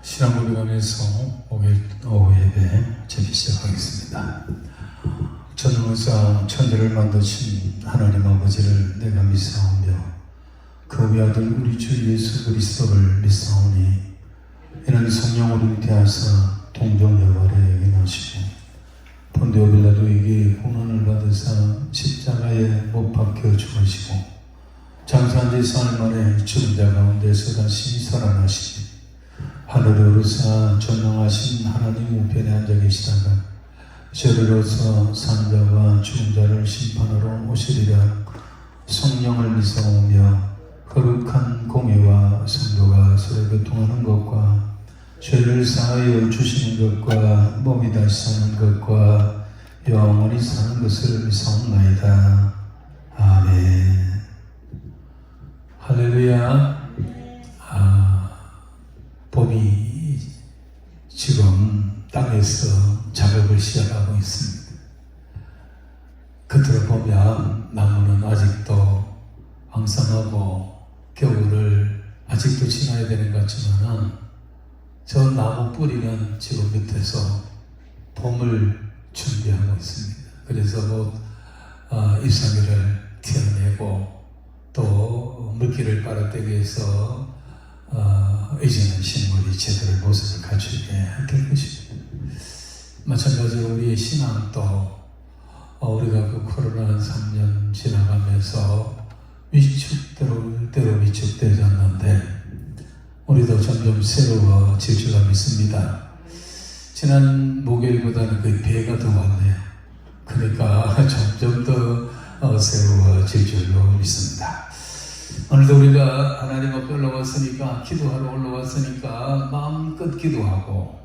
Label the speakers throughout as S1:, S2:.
S1: 신앙고백하면서 오후 예배 제기 시작하겠습니다. 전능하사 천지를 만드신 하나님 아버지를 내가 믿사오며 그 외아들 우리 주 예수 그리스도를 믿사오니 이는 성령으로 대하사 동정여발에 행하시고 본디오 빌라도에게 고난을 받으사 십자가에 못 박혀 죽으시고 장사한 지 사흘 만에 죽은 자 가운데서 다시 살아나시니 하늘에 오르사 전능하신 하나님 우편에 앉아 계시다가 저리로서 산 자와 죽은 자를 심판하러 오시리라. 성령을 믿사오며 거룩한 공예와 성도가 서로 교통하는 것과 죄를 사하여 주시는 것과 몸이 다시 사는 것과 영원히 사는 것을 믿사옵나이다. 아멘. 할렐루야. 봄이 지금 땅에서 작업을 시작하고 있습니다. 겉으로 보면 나무는 아직도 황성하고 겨울을 아직도 지나야 되는 것 같지만은 저 나무 뿌리는 지금 밑에서 봄을 준비하고 있습니다. 그래서 곧 잎사귀를 튀어내고 또 물기를 빨아들이기 위해서 이제는 식물이 제대로 모습을 갖추게 될 것입니다. 마찬가지로 우리의 신앙도 우리가 그 코로나 3년 지나가면서 위축대로 위축되었는데 우리도 점점 새로워질 줄로 믿습니다. 지난 목요일보다는 그 배가 더 왔네요. 그러니까 점점 더 새로워질 줄로 믿습니다. 오늘도 우리가 하나님 앞에 올라왔으니까, 기도하러 올라왔으니까 마음껏 기도하고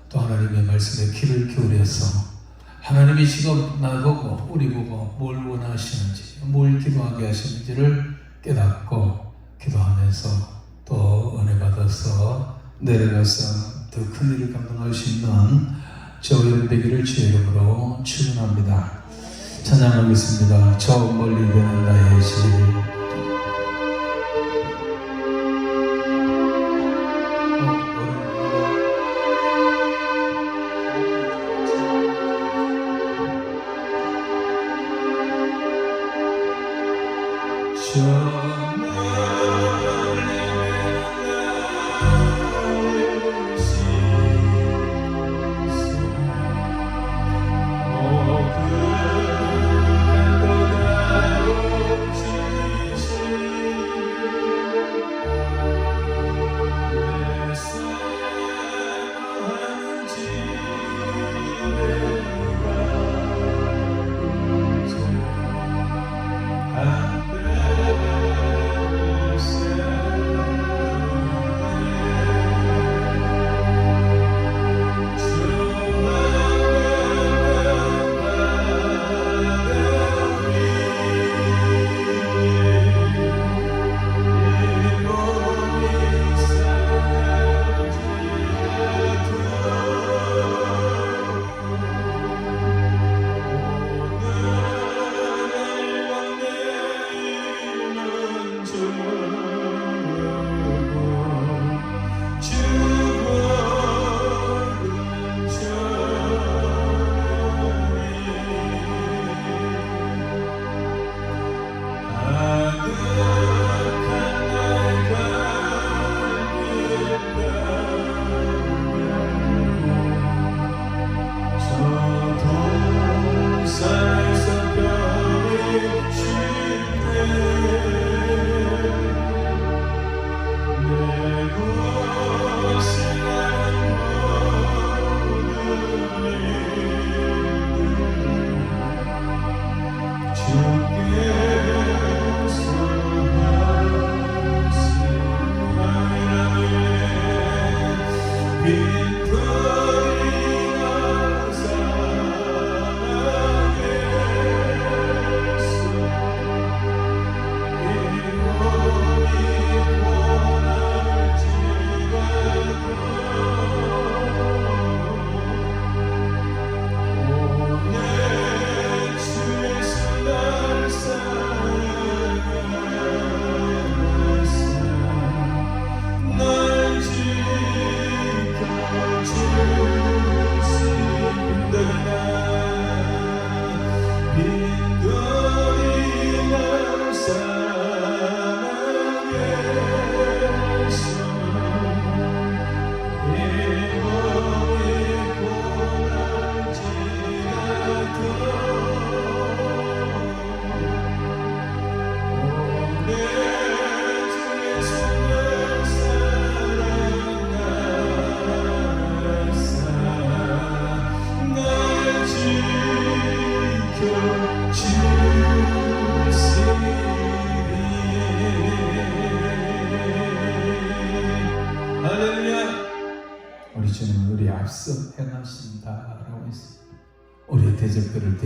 S1: 또 하나님의 말씀에 귀를 기울여서 하나님이 지금 나보고 우리 보고 뭘 원하시는지, 뭘 기도하게 하시는지를 깨닫고 기도하면서 또 은혜 받아서 내려가서 더 큰 일을 감당할 수 있는 저와 여러분 되기를 주의 이름으로 축원합니다. 찬양하겠습니다. 저 멀리 되는 나의 길.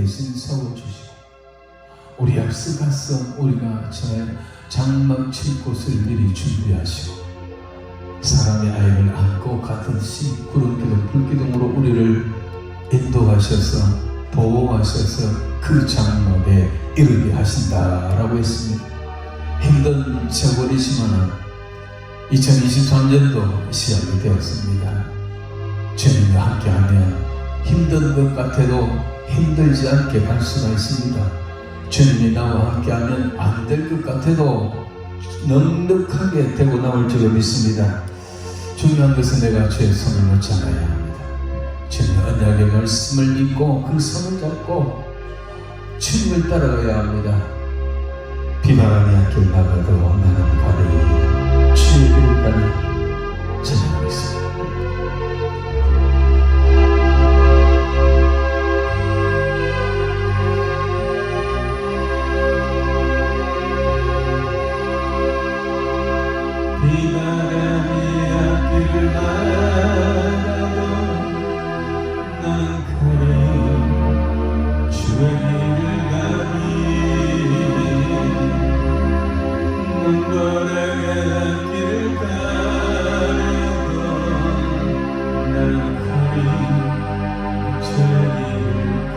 S1: 대신 세워주시고 우리 앞서 가서 우리가 잘 장막 칠 곳을 미리 준비하시고 사람의 아이를 안고 가듯이 구름기둥 불기둥으로 우리를 인도하셔서 보호하셔서 그 장막에 이르게 하신다라고 했습니다. 힘든 세월이지만 2023년도 시작이 되었습니다. 주님과 함께하면 힘든 것 같아도 힘들지 않게 갈 수가 있습니다. 주님이 나와 함께하면 안 될 것 같아도 넉넉하게 되고 나올 줄로 믿습니다. 중요한 것은 내가 주의 손을 놓지 않아야 합니다. 주님의 언약의 말씀을 믿고 그 손을 잡고 주님을 따라가야 합니다. 비바람이 앞길 나가도 나는 가리 주의 길을 따라 찾아가겠습니다. 비바람이 앞길 나가도 나는 가리 주의 길을 가리 눈보라가 앞길 가려도 나는 가리 주의 길을 가리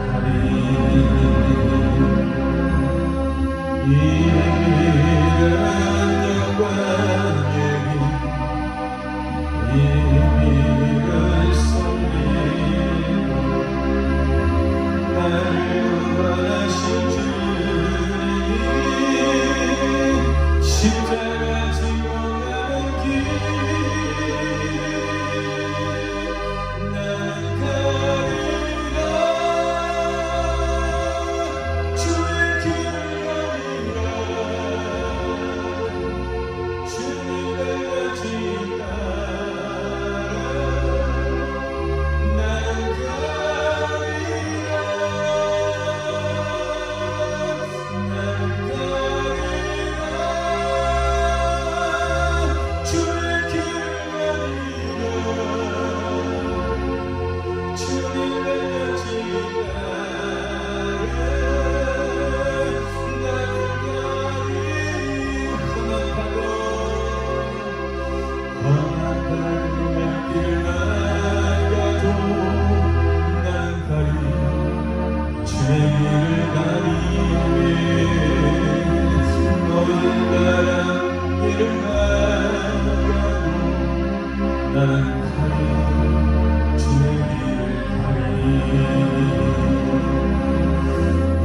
S1: 십자가 지고 가는 길 난 가리라 주의 길을 가리라 주님을 같이 따라 난 가리라 난 나는 가리 주의 길을 가리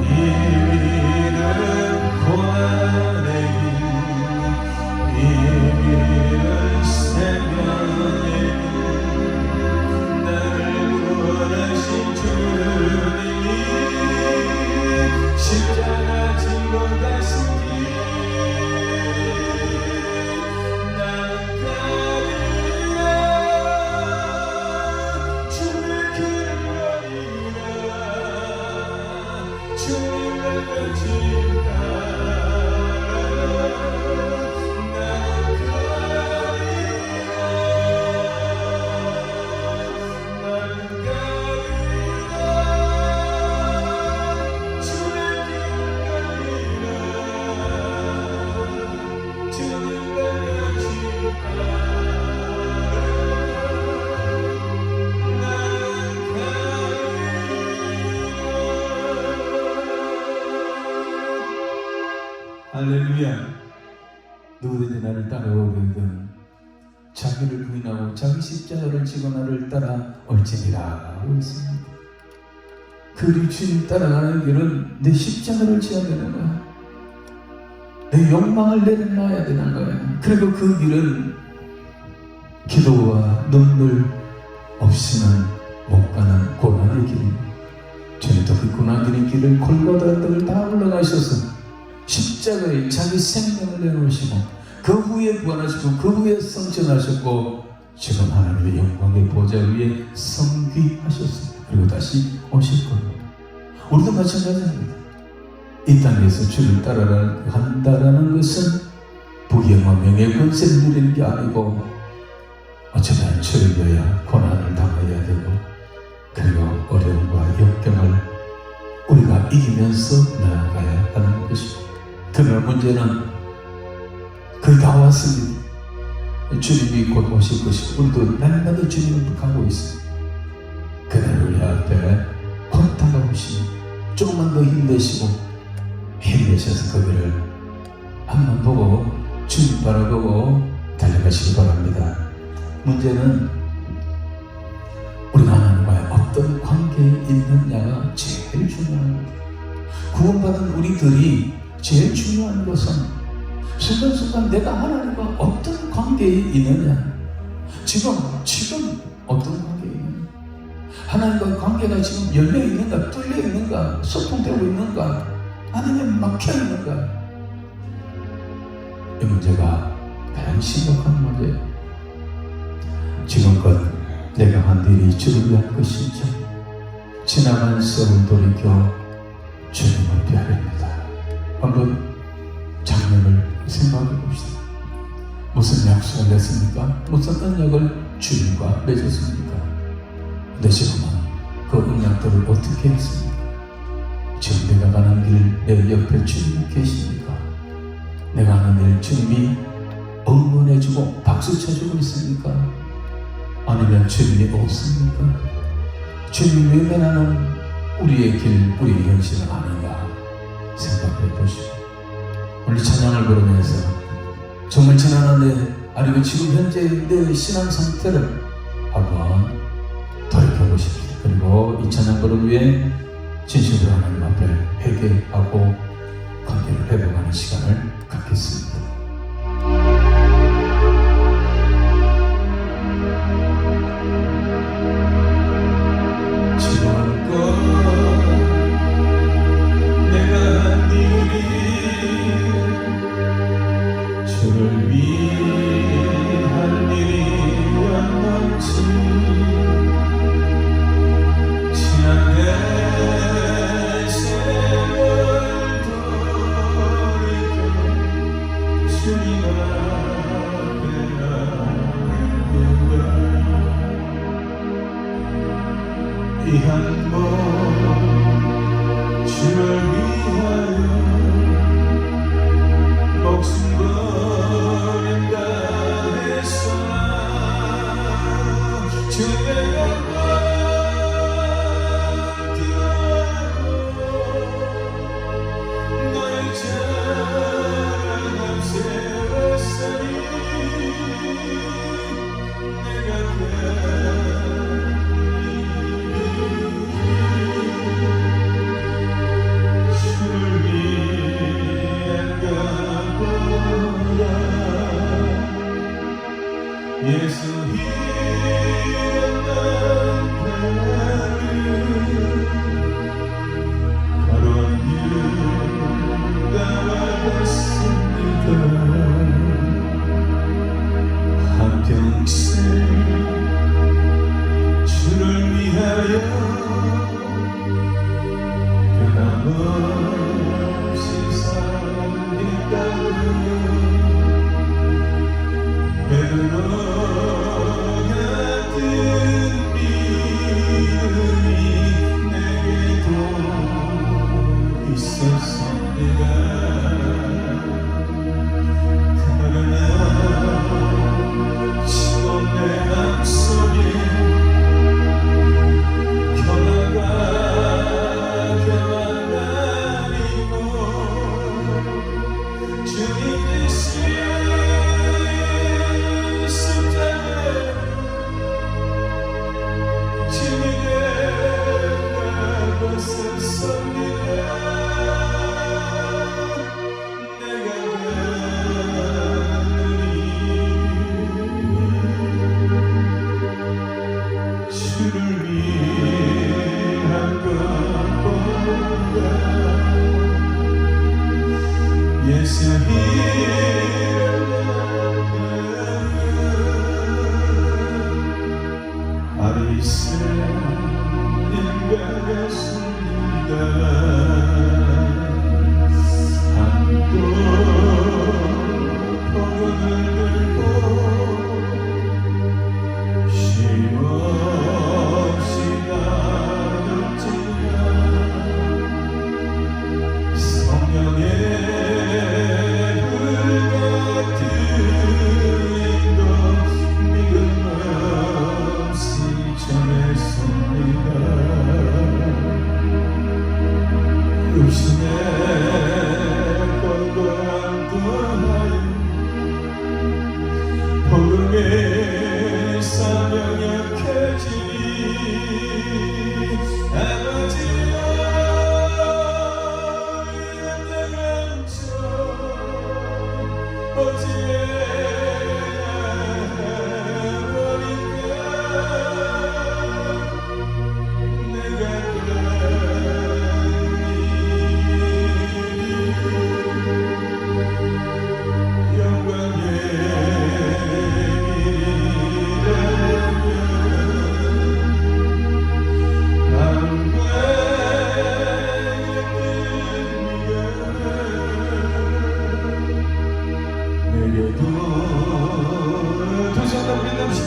S1: 이 길은 고난의 길 이 길은 생명의 길 나를 구원하신 주님이 십자가 지고 가신 길 할렐루야. 누구든지 나를 따라오거든 자기를 부인하고 자기 십자가를 지고 나를 따라올지니라 하고 있습니다. 그 주님 따라가는 길은 내 십자가를 지어야 되는 거야. 내 욕망을 내려놔야 되는 거야. 그리고 그 길은 기도와 눈물 없이는 못 가는 고난의 길입니다. 주님도 그 고난의 길을 골고다 등을 다 올라가셔서 십자가에 자기 생명을 내놓으시고 그 후에 부활하시고 그 후에 성천하셨고 지금 하나님의 영광의 보좌 위에 성귀하셨습니다. 그리고 다시 오실 겁니다. 우리도 마찬가지입니다. 이 땅에서 주를 따라간다라는 것은 부귀영화 명예 권세를 누리는 게 아니고 어쩌면 주를 위하여 고난을 당해야 되고 그리고 어려움과 역경을 우리가 이기면서 나아가야 하는 것이고, 그러나 문제는 거의 다 왔습니다. 주님이 곧 오실 것이고 우리도 날마다 주님을 가고 있습니다. 그날 우리 앞에 곧 다가오시니 조금만 더 힘내시고 힘내셔서 거기를 한번 보고 주님 바라보고 달려가시기 바랍니다. 문제는 우리가 하나님과의 어떤 관계에 있느냐가 제일 중요합니다. 구원받은 우리들이 제일 중요한 것은 순간순간 내가 하나님과 어떤 관계에 있느냐, 지금 어떤 관계에 있느냐, 하나님과의 관계가 지금 열려 있는가, 뚫려 있는가, 소통되고 있는가, 아니면 막혀 있는가. 이 문제가 가장 심각한 문제. 지금껏 내가 한 일이 주를 위한 것인지, 지나간 세월 돌이켜 주님 앞에 하렵니다. 한번 작년을 생각해 봅시다. 무슨 약속을 냈습니까? 무슨 언약을 주님과 맺었습니까? 근데 지금은 그 언약들을 어떻게 했습니까? 지금 내가 가는 길 내 옆에 주님이 계십니까? 내가 하는 일 주님이 응원해주고 박수 쳐주고 있습니까? 아니면 주님이 없습니까? 주님이 외면하는 우리의 길, 우리의 현실은 아닌가 생각해 보시오. 오늘 찬양을 부르면서 정말 지난 한 해, 아니면 지금 현재 내 신앙 상태를 한번 돌이켜보십시오. 그리고 이 찬양 부르기 위해 진심으로 하나님 앞에 회개하고 관계를 회복하는 시간을 갖겠습니다.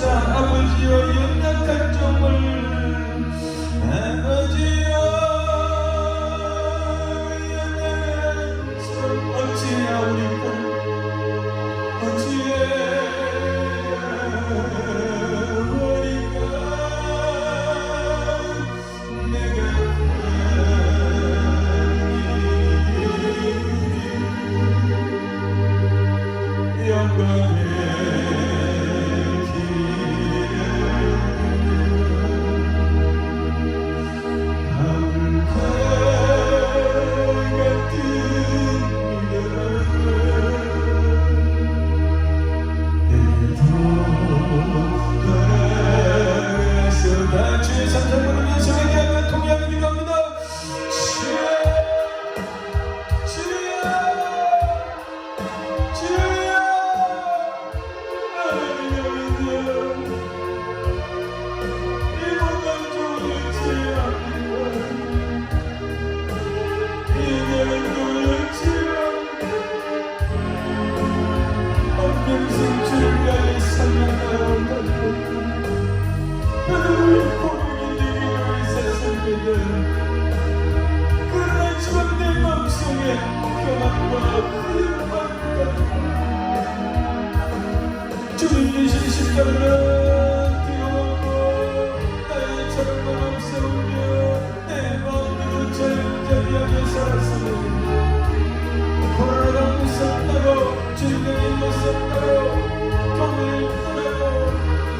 S1: 아버지여 연약한 종을 아버지여 연약한 종 어찌하오리까 내가 영광의 주의 삼성 부르면서 회개하며 통회하며 기도합니다. 주여 할렐루야 이 모든 종을 치유합니다. 이 모든 종을 치유합니다. 평생 주를 위하여 살려나온다. 그러나 지금 내 마음속에 평안과 흐름과 주님 주신 십자가는 뜨거워 나의 철과 없애오며 내 마음으로 자유자비하게 살았으니 코로나가 무섭다고 질병이 무섭다고 병을 떠나고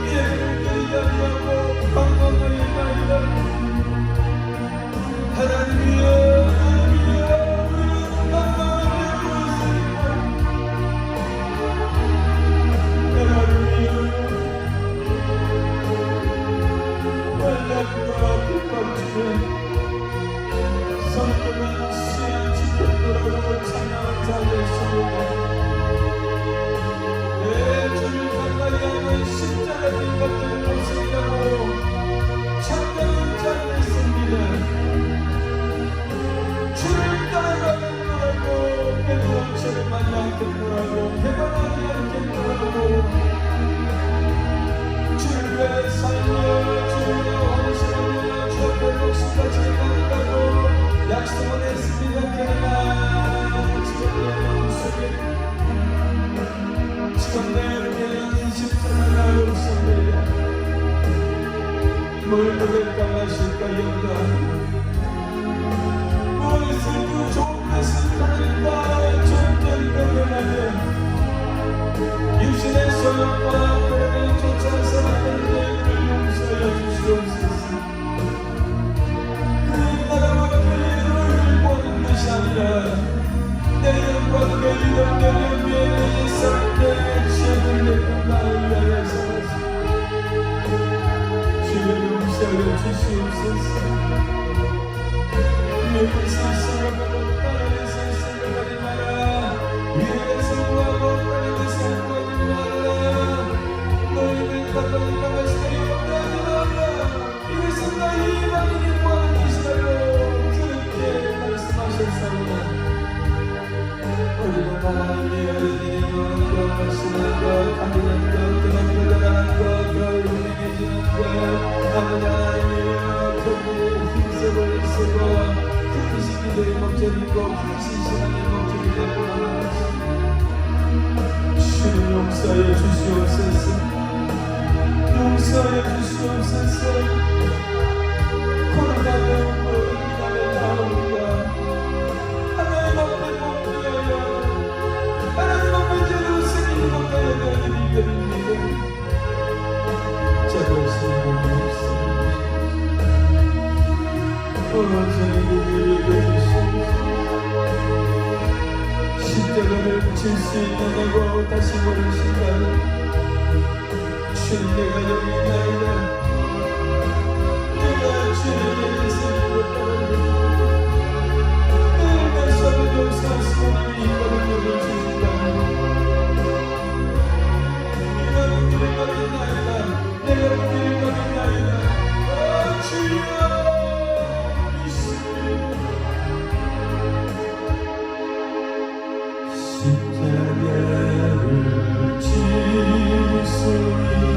S1: 예를 들지 아니하고 방법을 말이라 하나님이여 우리는 방법을 배우었으니까 하나님이여 환난과 핍박 중에 성도는 시한 지켰노라고 찬양한 자였습니다. 내 주를 가까이 하는 십자가님 같은 모습이라고 찬양한 자였습니다. 주를 따라가는 거라고 배도함처럼 많이 않겠노라고 배반하지 않겠노라고 주를 위해 살며 주를 위해 헌신하며 주 앞에 목숨까지 간다고 약속을 했습니다. 그러나 지금 내 마음속에 지금 내 십자가가 없습니다. 뭘 먹을까 마실까 영광 무엇을 그 좋은 것을 가질까 점점 변하는 육신의 소욕과 그를 쫓아서 하는 죄를 용서하여 주시옵소서. 그 나라와 그 이름을 보는 것이 아니라 내 영광 내 이름 내 영미에 내 삶 내 지혜를 내 나를 위하여서 주여 용서하여 주시옵소서. 내 세상을 땅에서 생각하지 마라. 위에서 구하고 땅에서 구하지 마라. 너희들 가까이 나가시다니 걱정하지 마라. 이것은 나의 이방인이 구하는 것이라고 그렇게 말씀하셨사오나 우리는 하나님의 어린이니 건강하시는 것 가리는 것 그런 들어가는 것 별 운행해지는 것 아버지 하나님이여 거기에 힘쓰고 쓰고 크신 기도의 목적이고 크신 신앙의 목적이 되구나. 주님 용서해 주시옵소서. 용서해 주시옵소서. 코로나는 우리나라에 나옵니다. 하나님 앞에 몸부여요. 하나님 앞에 죄로 쓰는 것까지 너희들이 드립니다. 저것은 없습니다. 저희를 위해 주시옵소서. 십자가를 붙일 수 있느냐고 다시 물으신다. 주님 내가 여기 있나이다. 내가 주님의 인생을 따릅니다. 늘 다시도 용서하시고 이끌어 주신다. 내가 길을 가겠나이다. 내가 길을 가겠나이다. 주여 십자가를 질 수 있나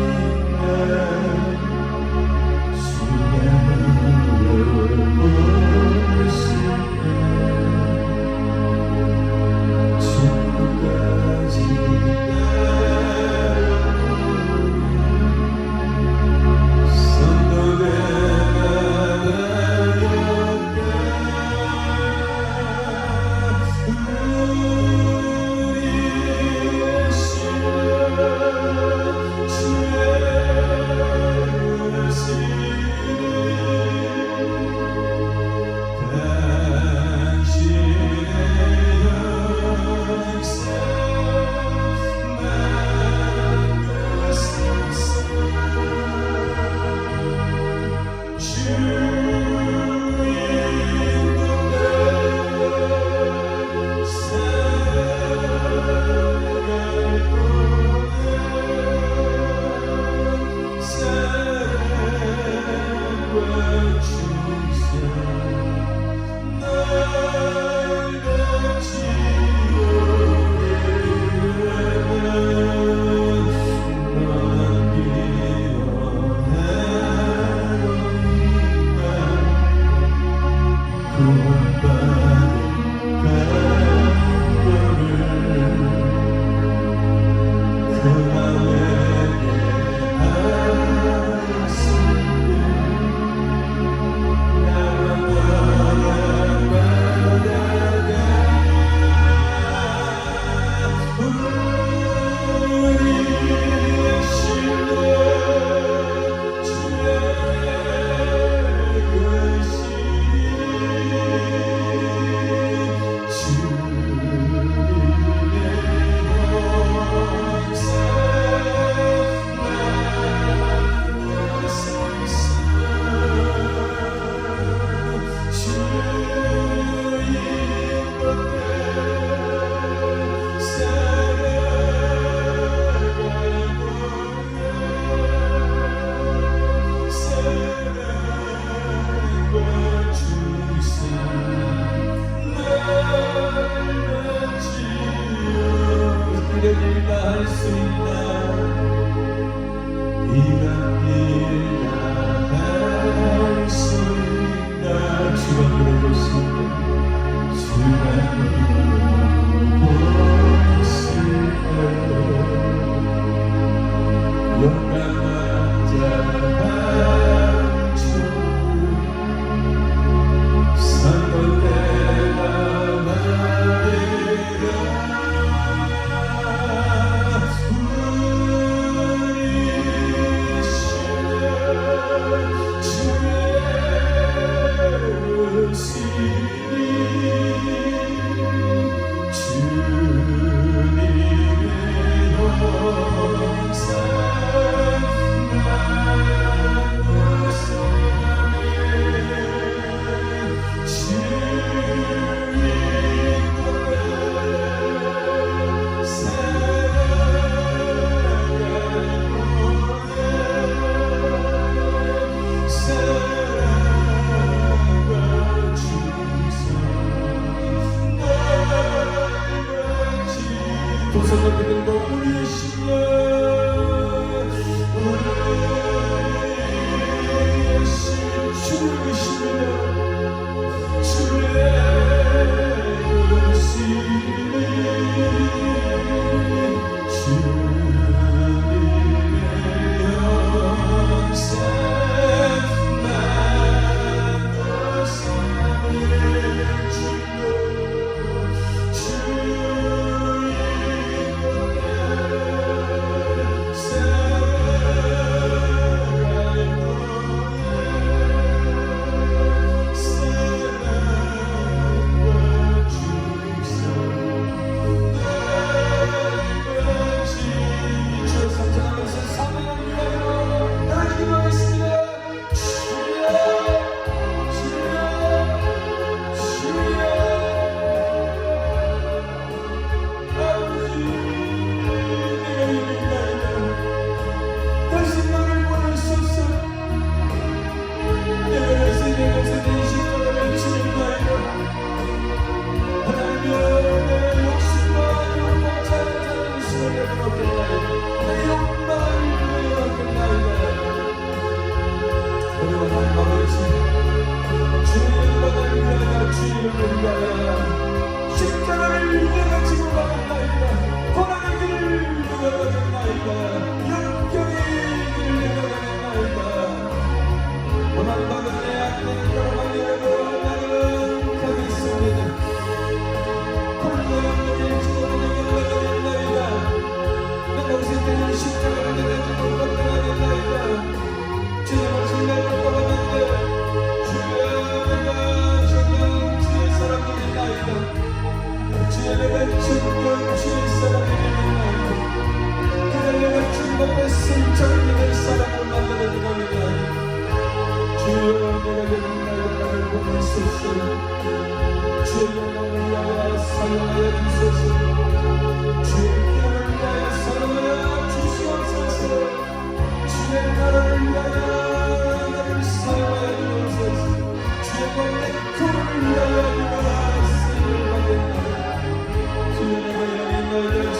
S1: 주의 나를 보시네 죽음까지 따라오리 선도되가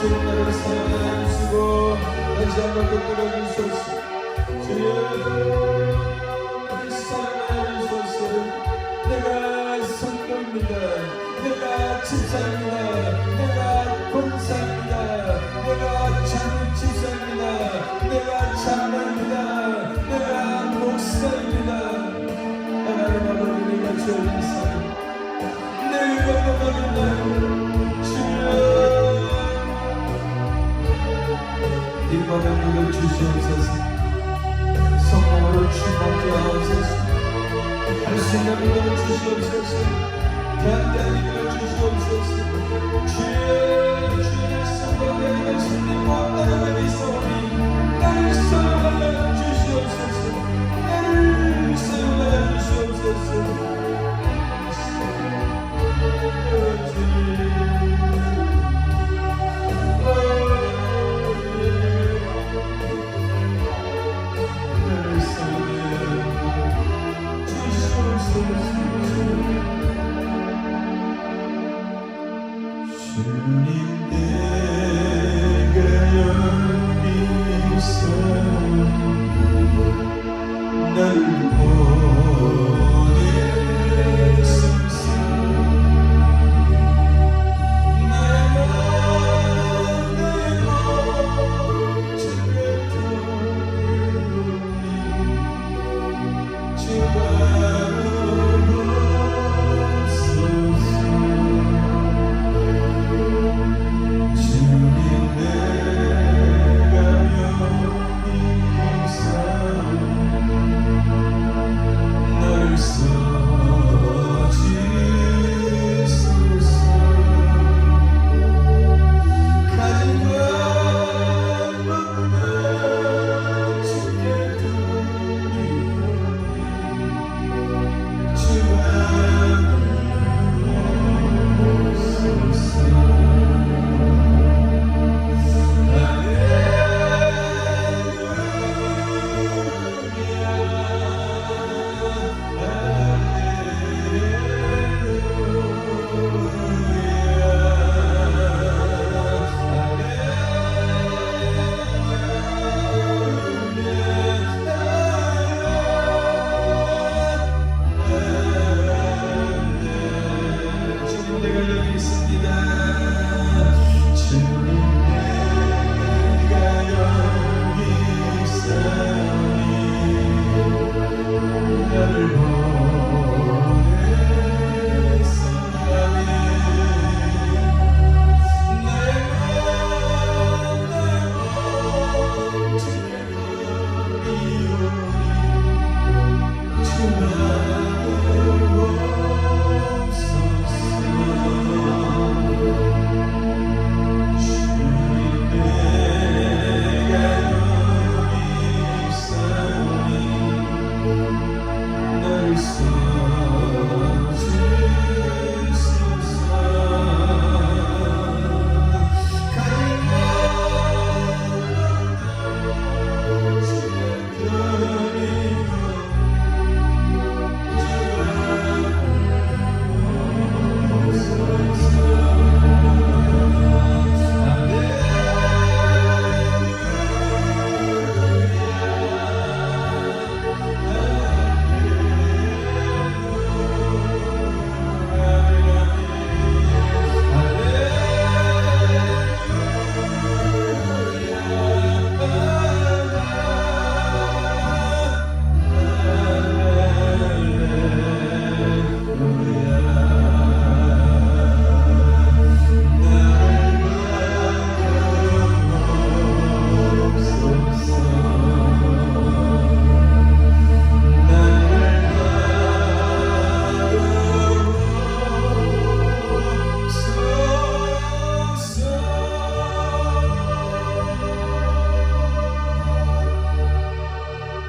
S1: 주님 나를 사랑해 주시고 다시 한번 붙들어 주소서. 주여 나를 사랑해 주소서. 내가 성도입니다. 내가 집사입니다. 내가 권사입니다. 내가 장로 집사입니다. 내가 장로입니다. 내가 목사입니다. 하나님 아버지 내가 주의 사랑 내가 건강합니다. 주여 이 밤에 누가 주시옵소서. 성령으로 충만케 하옵소서. 할 수 있는 믿음을 주시옵소서. 대한대한 믿음을 주시옵소서. 주의 성도들에게 주님과 나를 믿사오니 나를 사용하여 주시옵소서. 나를 사용하여 주시옵소서. 주님 내가 여기서 나를 보내소서. 나의 몸 주께 드리오니 주가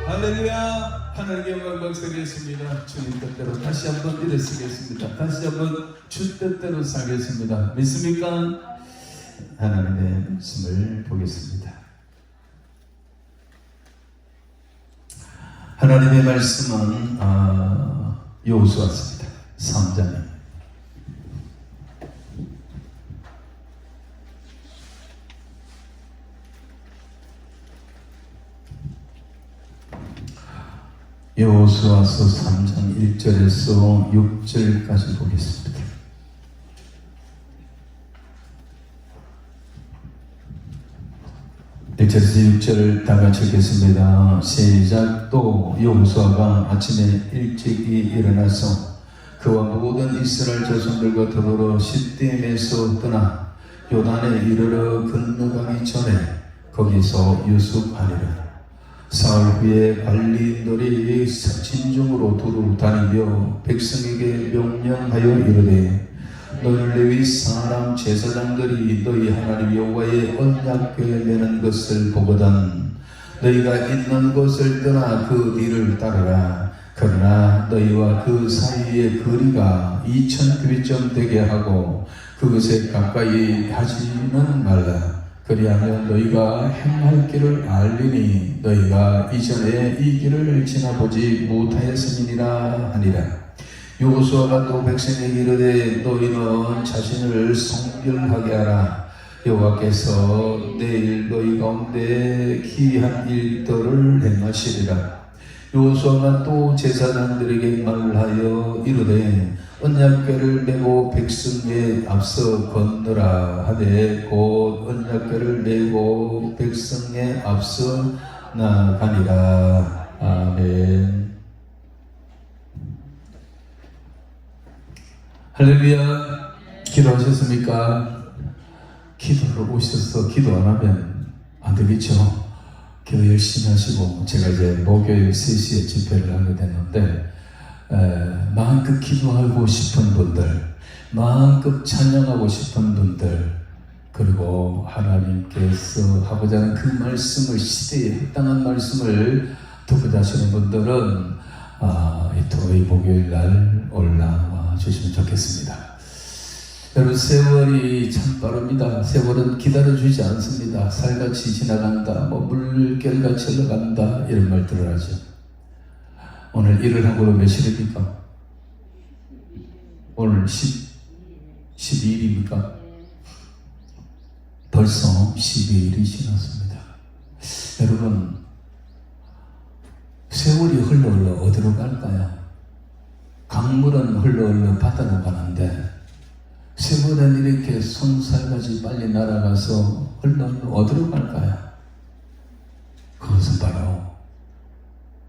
S1: 할렐루야. 하나님의 영광 박수드리겠습니다. 주님 뜻대로 다시 한번 일어서겠습니다. 다시 한번 주 뜻대로 살겠습니다. 믿습니까? 하나님의 말씀을 보겠습니다. 하나님의 말씀은 여호수아입니다. 3장입니다. 여호수아서 3장 1절에서 6절까지 보겠습니다. 1절에서 6절을 다 같이 읽겠습니다. 시작. 또 여호수아가 아침에 일찍이 일어나서 그와 모든 이스라엘 자손들과 더불어 시딤에서 떠나 요단에 이르러 건너가기 전에 거기서 유숙하니라. 사흘 후에 관리인들이 진중으로 두루 다니며 백성에게 명령하여 이르되 너희 레위 사람 제사장들이 너희 하나님 여호와의 언약궤 매는 것을 보거든 너희가 있는 곳을 떠나 그 뒤를 따르라. 그러나 너희와 그 사이의 거리가 2000규빗쯤 되게 하고 그것에 가까이 하지는 말라. 그리하면 너희가 행할 길을 알리니 너희가 이전에 이 길을 지나보지 못하였음이니라 하니라. 여호수아가 또 백성에게 이르되 너희는 자신을 성결하게 하라. 여호와께서 내일 너희 가운데 기이한 일들을 행하시리라. 여호수아가 또 제사장들에게 말하여 이르되 언약궤를 메고 백성에 앞서 건너라 하되 곧 언약궤를 메고 백성에 앞서 나가니라. 아멘. 할렐루야. 기도하셨습니까? 기도를 오셔서 기도 안 하면 안 되겠죠. 기도 열심히 하시고 제가 이제 목요일 3시에 집회를 하게 됐는데 마음껏 기도하고 싶은 분들, 마음껏 찬양하고 싶은 분들, 그리고 하나님께서 하고자 하는 그 말씀을, 시대에 합당한 말씀을 듣고자 하시는 분들은 이 목요일 날 올라와 주시면 좋겠습니다. 여러분, 세월이 참 빠릅니다. 세월은 기다려주지 않습니다. 살같이 지나간다, 물결같이 흘러간다, 이런 말들을 하죠. 오늘 일을 한 거로 며칠입니까? 오늘 12일입니까? 벌써 12일이 지났습니다. 여러분, 세월이 흘러 어디로 갈까요? 강물은 흘러 바다로 가는데 세월은 이렇게 손살같이 빨리 날아가서 흘러 어디로 갈까요? 그것은 바로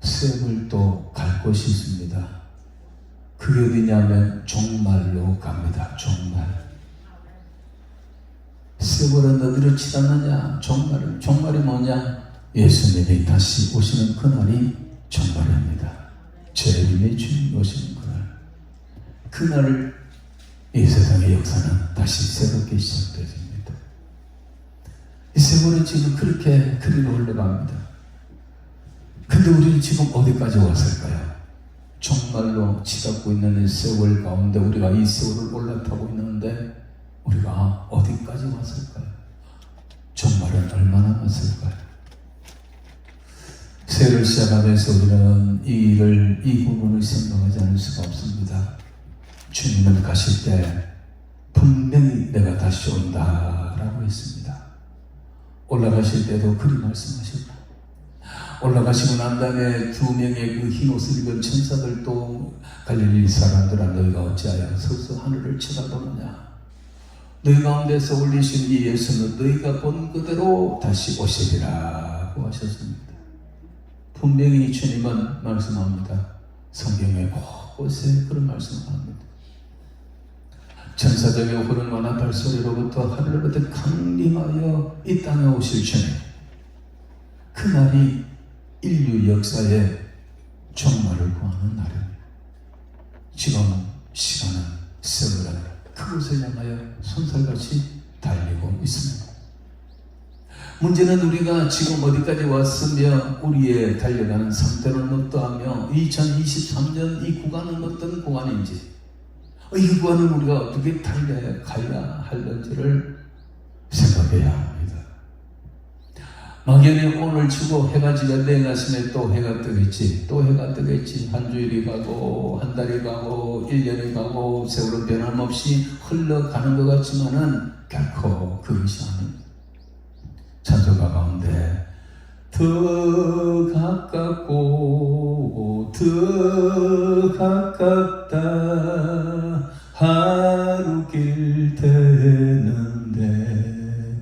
S1: 세월도 갈 곳이 있습니다. 그게 어디냐면 종말로 갑니다. 종말. 세월은 어디로 치닫느냐? 종말이 뭐냐? 예수님이 다시 오시는 그날이 종말입니다. 재림의 주님 오시는 그날을 이 세상의 역사는 다시 새롭게 시작되어집니다. 이 세월은 지금 그렇게 그리로 흘러갑니다. 근데 우리는 지금 어디까지 왔을까요? 정말로 치닫고 있는 이 세월 가운데 우리가 이 세월을 올라타고 있는데 우리가 어디까지 왔을까요? 정말은 얼마나 왔을까요? 새해를 시작하면서 우리는 이 부분을 생각하지 않을 수가 없습니다. 주님은 가실 때 분명히 내가 다시 온다라고 했습니다. 올라가실 때도 그리 말씀하셨다. 올라가시고 난 다음에 2명의 그 흰 옷을 입은 천사들도 갈릴리 사람들아 너희가 어찌하여 서서 하늘을 쳐다보느냐. 너희 가운데서 올리신 이 예수는 너희가 본 그대로 다시 오시리라고 하셨습니다. 분명히 주님은 말씀합니다. 성경에 곳곳에 그런 말씀을 합니다. 천사들의 호른 완합할 소리로부터 하늘로부터 강림하여 이 땅에 오실 주님, 그날이 인류 역사의 종말을 구하는 날입니다. 지금 시간은 세월은 그것을 향하여 손살같이 달리고 있습니다. 문제는 우리가 지금 어디까지 왔으며 우리의 달려가는 상태는 어떠하며 2023년 이 구간은 어떤 구간인지, 이 구간을 우리가 어떻게 달려가야 할는지를 생각해야 합니다. 막연히 오늘 주고 해가 지가 내일 아침에 또 해가 뜨겠지, 또 해가 뜨겠지. 한 주일이 가고 한 달이 가고 1년이 가고 세월은 변함없이 흘러가는 것 같지만은 결코 그것이 아닙니다. 찬조가 가운데 더 가깝고 더 가깝다 하루 길 되는데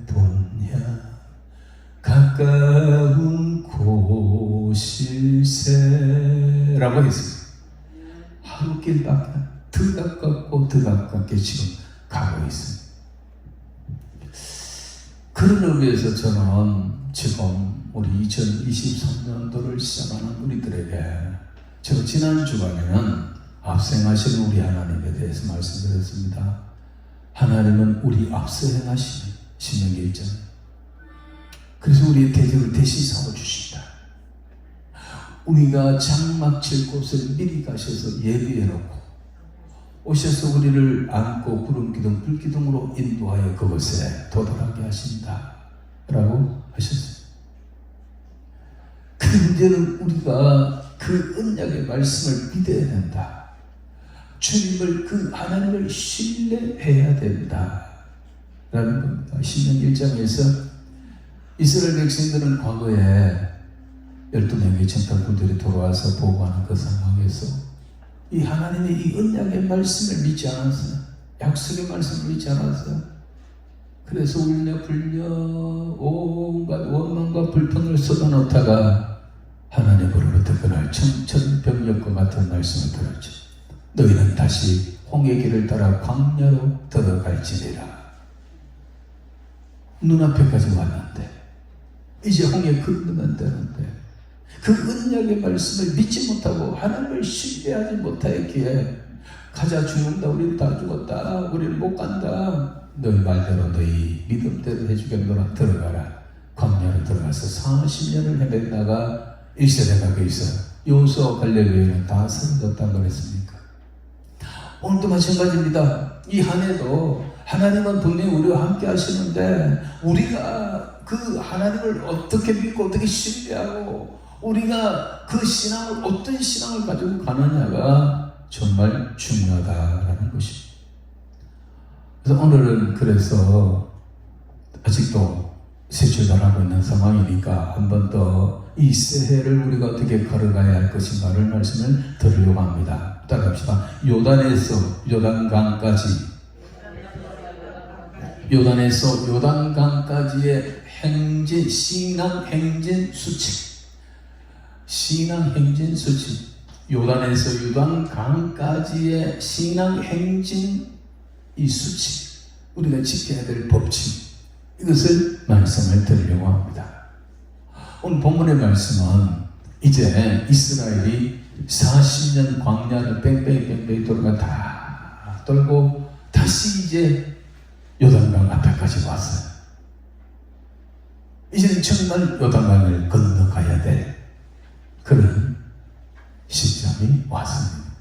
S1: 본야 가까운 곳일세라고 했습니다. 하루 길밖에 더 가깝고 더 가깝게 지금 가고 있습니다. 그런 의미에서 저는 지금 우리 2023년도를 시작하는 우리들에게 제가 지난 주간에는 앞서 행하시는 우리 하나님에 대해서 말씀드렸습니다. 하나님은 우리 앞서 행하시는 신명기 1장. 그래서 우리의 대적을 대신 싸워주신다. 우리가 장막칠 곳을 미리 가셔서 예비해놓고 오셔서 우리를 안고 구름기둥 불기둥으로 인도하여 그곳에 도달하게 하신다 라고 하셨습니다. 그 문제는 우리가 그 언약의 말씀을 믿어야 된다. 주님을 그 하나님을 신뢰해야 된다 라는 겁니다. 신명기 1장에서 이스라엘 백성들은 과거에 12명의 천탈꾼들이 돌아와서 보고하는 그 상황에서 이 하나님의 이 언약의 말씀을 믿지 않았어요. 약속의 말씀을 믿지 않았어요. 그래서 울며 불며 온갖 원망과 불평을 쏟아놓다가 하나님으로부터 그날 천천병력과 같은 말씀을 들었죠. 너희는 다시 홍해 길을 따라 광야로 들어갈지니라. 눈앞에까지 왔는데 이제 홍해 건너면 되는데 그 언약의 말씀을 믿지 못하고 하나님을 신뢰하지 못하였기에 가자 죽는다 우리는 다 죽었다 우리는 못 간다 너희 말대로 너희 믿음대로 해주겠노라 들어가라. 광야로 들어가서 40년을 헤매다가 1세대가 그 있어 여호수아 갈렙에는 다 쓰러졌다고 그랬습니까? 오늘도 마찬가지입니다. 이 한 해도 하나님은 분명히 우리와 함께 하시는데 우리가 그 하나님을 어떻게 믿고 어떻게 신뢰하고 우리가 그 신앙을 어떤 신앙을 가지고 가느냐가 정말 중요하다라는 것입니다. 그래서 오늘은 그래서 아직도 새 출발하고 있는 상황이니까 한 번 더 이 새해를 우리가 어떻게 걸어가야 할 것인가를 말씀을 드리려고 합니다. 따라합시다. 요단에서 요단강까지 요단에서 요단강까지의 행진 신앙 행진 수칙 신앙 행진 수칙 요단에서 요단강까지의 신앙 행진 이 수칙 우리가 지켜야 될 법칙 이것을 말씀을 드리려고 합니다. 오늘 본문의 말씀은 이제 이스라엘이 40년 광야를 뺑뺑뺑뺑 돌고 다 돌고 다시 이제 요단강 앞에까지 왔어요. 이제는 정말 요단강을 건너가야 될 그런 시점이 왔습니다.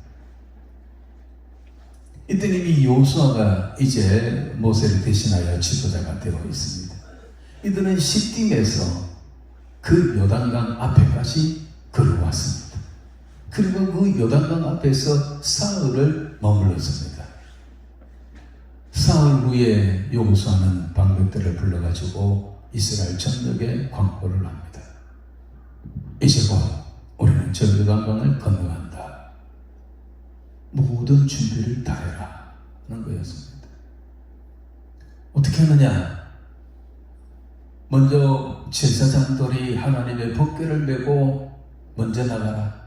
S1: 이때 이미 여호수아가 이제 모세를 대신하여 지도자가 되어 있습니다. 이들은 시딤에서 그 요단강 앞에까지 걸어왔습니다. 그리고 그 요단강 앞에서 사흘을 머물렀습니다. 사흘 후에 여호수아는 방백들을 불러가지고 이스라엘 전역에 광고를 합니다. 이제 곧 우리는 저 요단강을 건너간다. 모든 준비를 다 해라 하는 거였습니다. 어떻게 하느냐? 먼저 제사장들이 하나님의 법궤를 메고 먼저 나가라.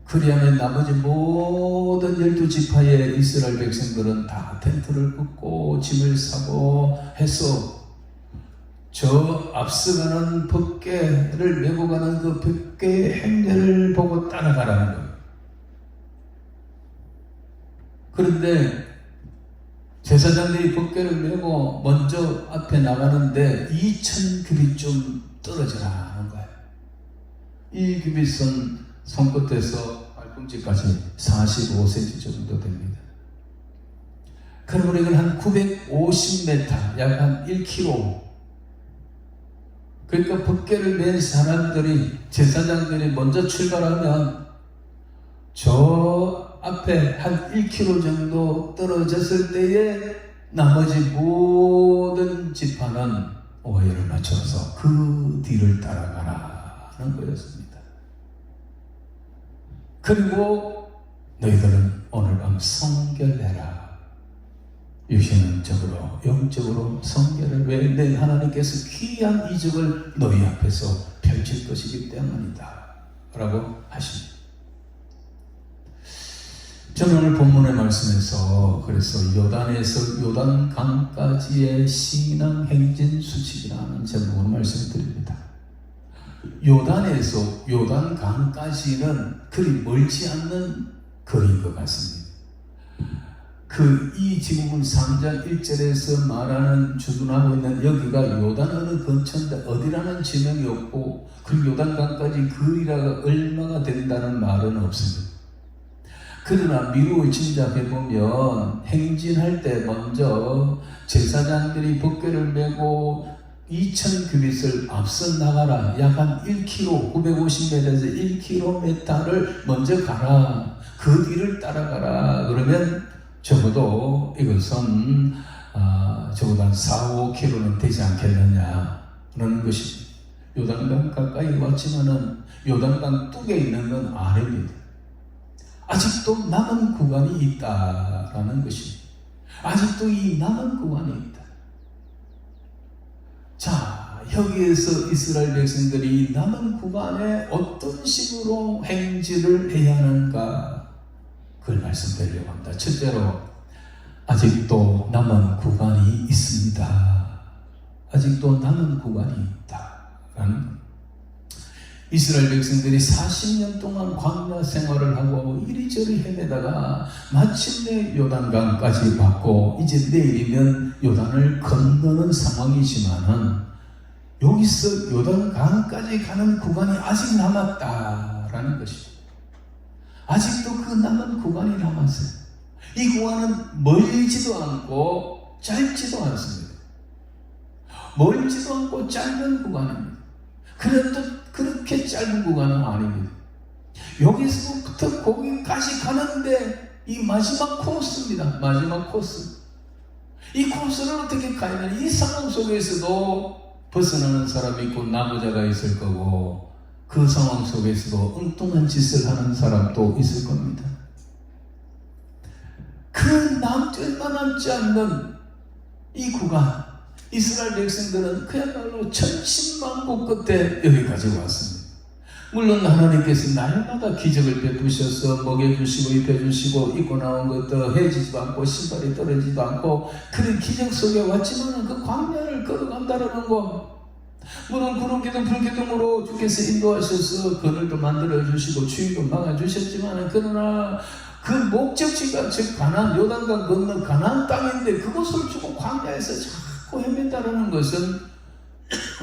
S1: 그리하면 나머지 모든 12지파의 이스라엘 백성들은 다 텐트를 긋고 짐을 싸고 해서 저 앞서가는 법궤를 메고 가는 그 법궤의 행렬을 보고 따라가라는 거예요. 그런데 제사장들이 법궤를 메고 먼저 앞에 나가는데 2,000규빗 떨어져라 하는 거예요. 이 규빗은 손끝에서 발꿈치까지 45cm 정도 됩니다. 그러면 이건 한 950m, 약 한 1km. 그러니까 법궤를 맨 사람들이, 제사장들이 먼저 출발하면 저 앞에 한 1km 정도 떨어졌을 때에 나머지 모든 지파는 오해를 맞춰서 그 뒤를 따라가라는 거였습니다. 그리고 너희들은 오늘 밤 성결해라. 유신적으로 영적으로 성결을 왜? 내 하나님께서 귀한 이적을 너희 앞에서 펼칠 것이기 때문이다 라고 하십니다. 저는 오늘 본문의 말씀에서 그래서 요단에서 요단강까지의 신앙 행진 수칙이라는 제목으로 말씀드립니다. 요단에서 요단강까지는 그리 멀지 않는 거리인 것 같습니다. 이 지금 3장 1절에서 말하는 주둔하고 있는 여기가 요단 어느 근처인데 어디라는 지명이 없고 그 요단강까지 거리가 얼마가 된다는 말은 없습니다. 그러나 미루어 짐작해보면 행진할 때 먼저 제사장들이 법궤를 메고 2000규빗을 앞서 나가라. 약 한 1km, 950m에서 1km를 먼저 가라. 그 뒤를 따라가라. 그러면 적어도 이것은 적어도 한 4, 5km는 되지 않겠느냐라는 것입니다. 요단강 가까이 왔지만은 요단강 뚝에 있는 건 아닙니다. 아직도 남은 구간이 있다라는 것입니다. 아직도 이 남은 구간이 있다. 자, 여기에서 이스라엘 백성들이 남은 구간에 어떤 식으로 행진을 해야 하는가 그걸 말씀드리려고 합니다. 첫째로 아직도 남은 구간이 있습니다. 아직도 남은 구간이 있다라는 이스라엘 백성들이 40년 동안 광야 생활을 하고 이리저리 헤매다가 마침내 요단강까지 왔고 이제 내일이면 요단을 건너는 상황이지만은 여기서 요단강까지 가는 구간이 아직 남았다라는 것입니다. 아직도 그 남은 구간이 남았어요. 이 구간은 멀지도 않고 짧지도 않습니다. 멀지도 않고 짧은 구간입니다. 그래도 그렇게 짧은 구간은 아닙니다. 여기서부터 거기까지 가는데 이 마지막 코스입니다. 마지막 코스. 이 코스를 어떻게 가냐면 이 상황 속에서도 벗어나는 사람이 있고 나무자가 있을 거고 그 상황 속에서도 엉뚱한 짓을 하는 사람도 있을 겁니다. 얼마 남지 않는 이 구간, 이스라엘 백성들은 그야말로 천신만고 끝에 여기까지 왔습니다. 물론 하나님께서 날마다 기적을 베푸셔서 먹여주시고 입혀주시고 입고 나온 것도 헤어지지도 않고 신발이 떨어지지도 않고 그런 기적 속에 왔지만 그 광야를 걸어간다는 거, 물론 구름기둥 불기둥으로 주께서 인도하셔서 그늘도 만들어주시고 추위도 막아주셨지만 그러나 그 목적지가 즉 가나안, 요단강 건너 가나안 땅인데 그것을 주고 광야에서 자꾸 헤맨다라는 것은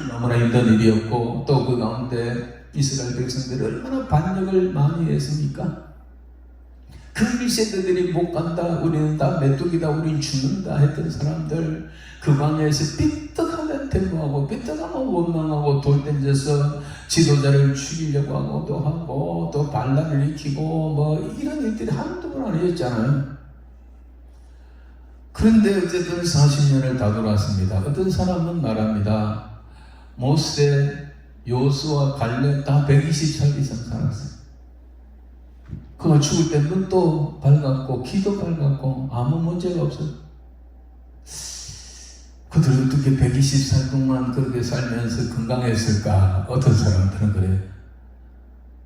S1: 너무나 힘든 일이었고 또 그 가운데 이스라엘 백성들이 얼마나 반역을 많이 했습니까? 그 1세대들이 못 간다, 우리는 다 메뚜기다, 우린 죽는다 했던 사람들 그 광야에서 삐떡하면 데모하고 삐떡하면 원망하고 돌 던져서 지도자를 죽이려고 하고도 하고 또 반란을 일으키고 뭐 이런 일들이 한두 번 아니었잖아요. 그런데 어쨌든 40년을 다 돌았습니다. 어떤 사람은 말합니다. 모세, 요수와 갈렙 다 120살 이상 살았어요. 그가 죽을 때 눈도 밝았고 귀도 밝았고 아무 문제가 없어요. 그들은 어떻게 120살 동안 그렇게 살면서 건강했을까? 어떤 사람들은 그래요.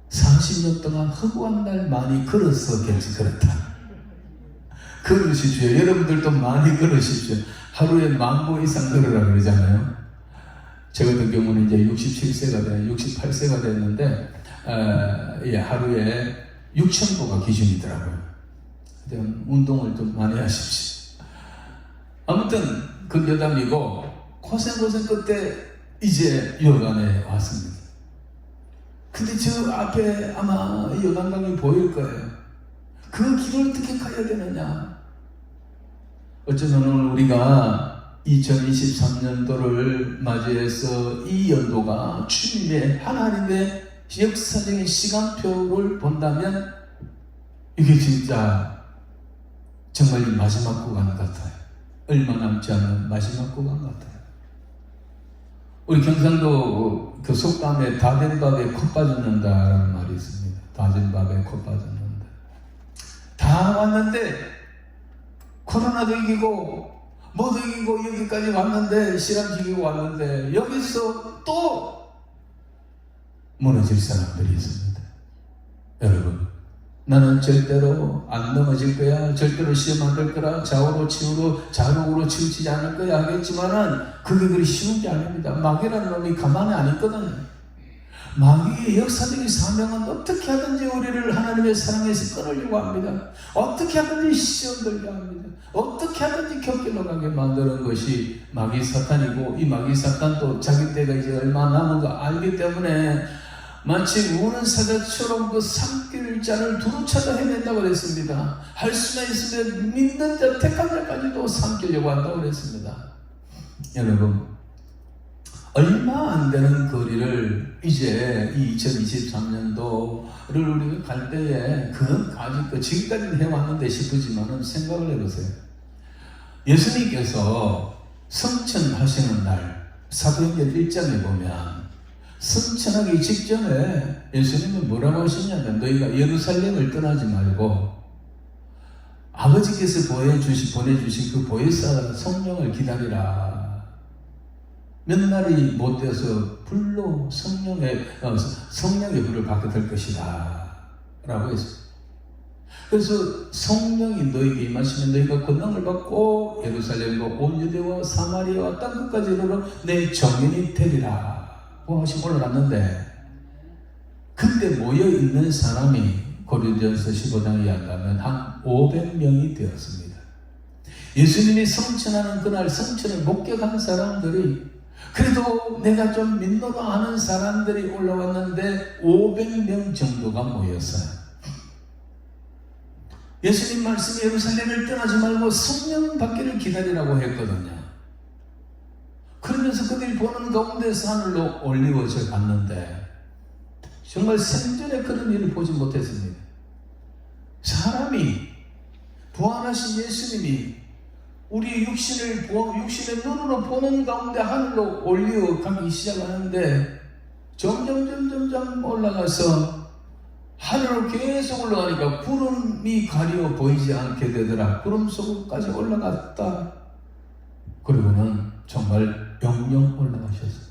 S1: 30년 동안 허구한 날 많이 걸어서 겠지 그렇다. 걸으십시오. 여러분들도 많이 걸으십시오. 하루에 10,000보 이상 걸으라 그러잖아요. 저 같은 경우는 이제 68세가 됐는데 하루에 6,000보가 기준이더라고요. 운동을 좀 많이 하십시오. 아무튼 그 여담이고 고생 끝에 이제 요단에 왔습니다. 근데 저 앞에 아마 요단강이 보일 거예요. 그 길을 어떻게 가야 되느냐? 어쩌면 오늘 우리가 2023년도를 맞이해서 이 연도가 주님의 하나님의 역사적인 시간표를 본다면 이게 진짜 정말 마지막 구간 같아요. 얼마 남지 않은 마지막 구간 같아요. 우리 경상도 그 속담에 다 된 밥에 코 빠졌는다라는 말이 있습니다. 다 된 밥에 코 빠졌는다. 다 왔는데 코로나도 이기고 뭐도 이기고 여기까지 왔는데 시람지기고 왔는데 여기서 또 무너질 사람들이 있습니다. 여러분, 나는 절대로 안 넘어질 거야, 절대로 시험 안 될 거라, 좌우로 치우치지 않을 거야 하겠지만은 그게 그리 쉬운 게 아닙니다. 마귀라는 놈이 가만히 안 있거든요. 마귀의 역사적인 사명은 어떻게 하든지 우리를 하나님의 사랑에서 끊으려고 합니다. 어떻게 하든지 시험 들게 합니다. 어떻게 하든지 곁길로 가게 만드는 것이 마귀 사탄이고, 이 마귀 사탄도 자기 때가 이제 얼마 남은 거 알기 때문에 마치 우는 사자처럼 그 삼킬 자를 두루 찾아 헤맨다고 그랬습니다. 할 수만 있으면 믿는 자, 택한 자까지도 삼키려고 한다고 그랬습니다. 여러분, 얼마 안 되는 거리를 이제 이 2023년도를 우리가 갈 때에 지금까지는 해왔는데 싶으지만은 생각을 해보세요. 예수님께서 성천하시는 날 사도행전 1장에 보면 성천하기 직전에 예수님은 뭐라고 하시냐면, 너희가 예루살렘을 떠나지 말고 아버지께서 보내주신 그 보혜사 성령을 기다리라. 몇 날이 못 되어서 불로 성령의 불을 받게 될 것이다 라고 했습니다. 그래서 성령이 너희에게 임하시면 너희가 권능을 받고 예루살렘과 온 유대와 사마리아와 땅 끝까지 이르러 내 정인이 되리라 하시고 올라갔는데, 그때 모여있는 사람이 고린도전서 15장에 의하면 한 500명이 되었습니다. 예수님이 성천하는 그날 성천을 목격한 사람들이, 그래도 내가 좀 믿노라 하는 사람들이 올라왔는데 500명 정도가 모였어요. 예수님 말씀이 예루살렘을 떠나지 말고 성령 받기를 기다리라고 했거든요. 그러면서 그들이 보는 가운데서 하늘로 올리워져 갔는데, 정말 생전에 그런 일을 보지 못했습니다. 사람이, 부활하신 예수님이 우리 육신의 눈으로 보는 가운데 하늘로 올려가기 시작하는데, 점점 올라가서 하늘로 계속 올라가니까 구름이 가려 보이지 않게 되더라. 구름 속까지 올라갔다. 그리고는 정말 영영 올라가셨어요.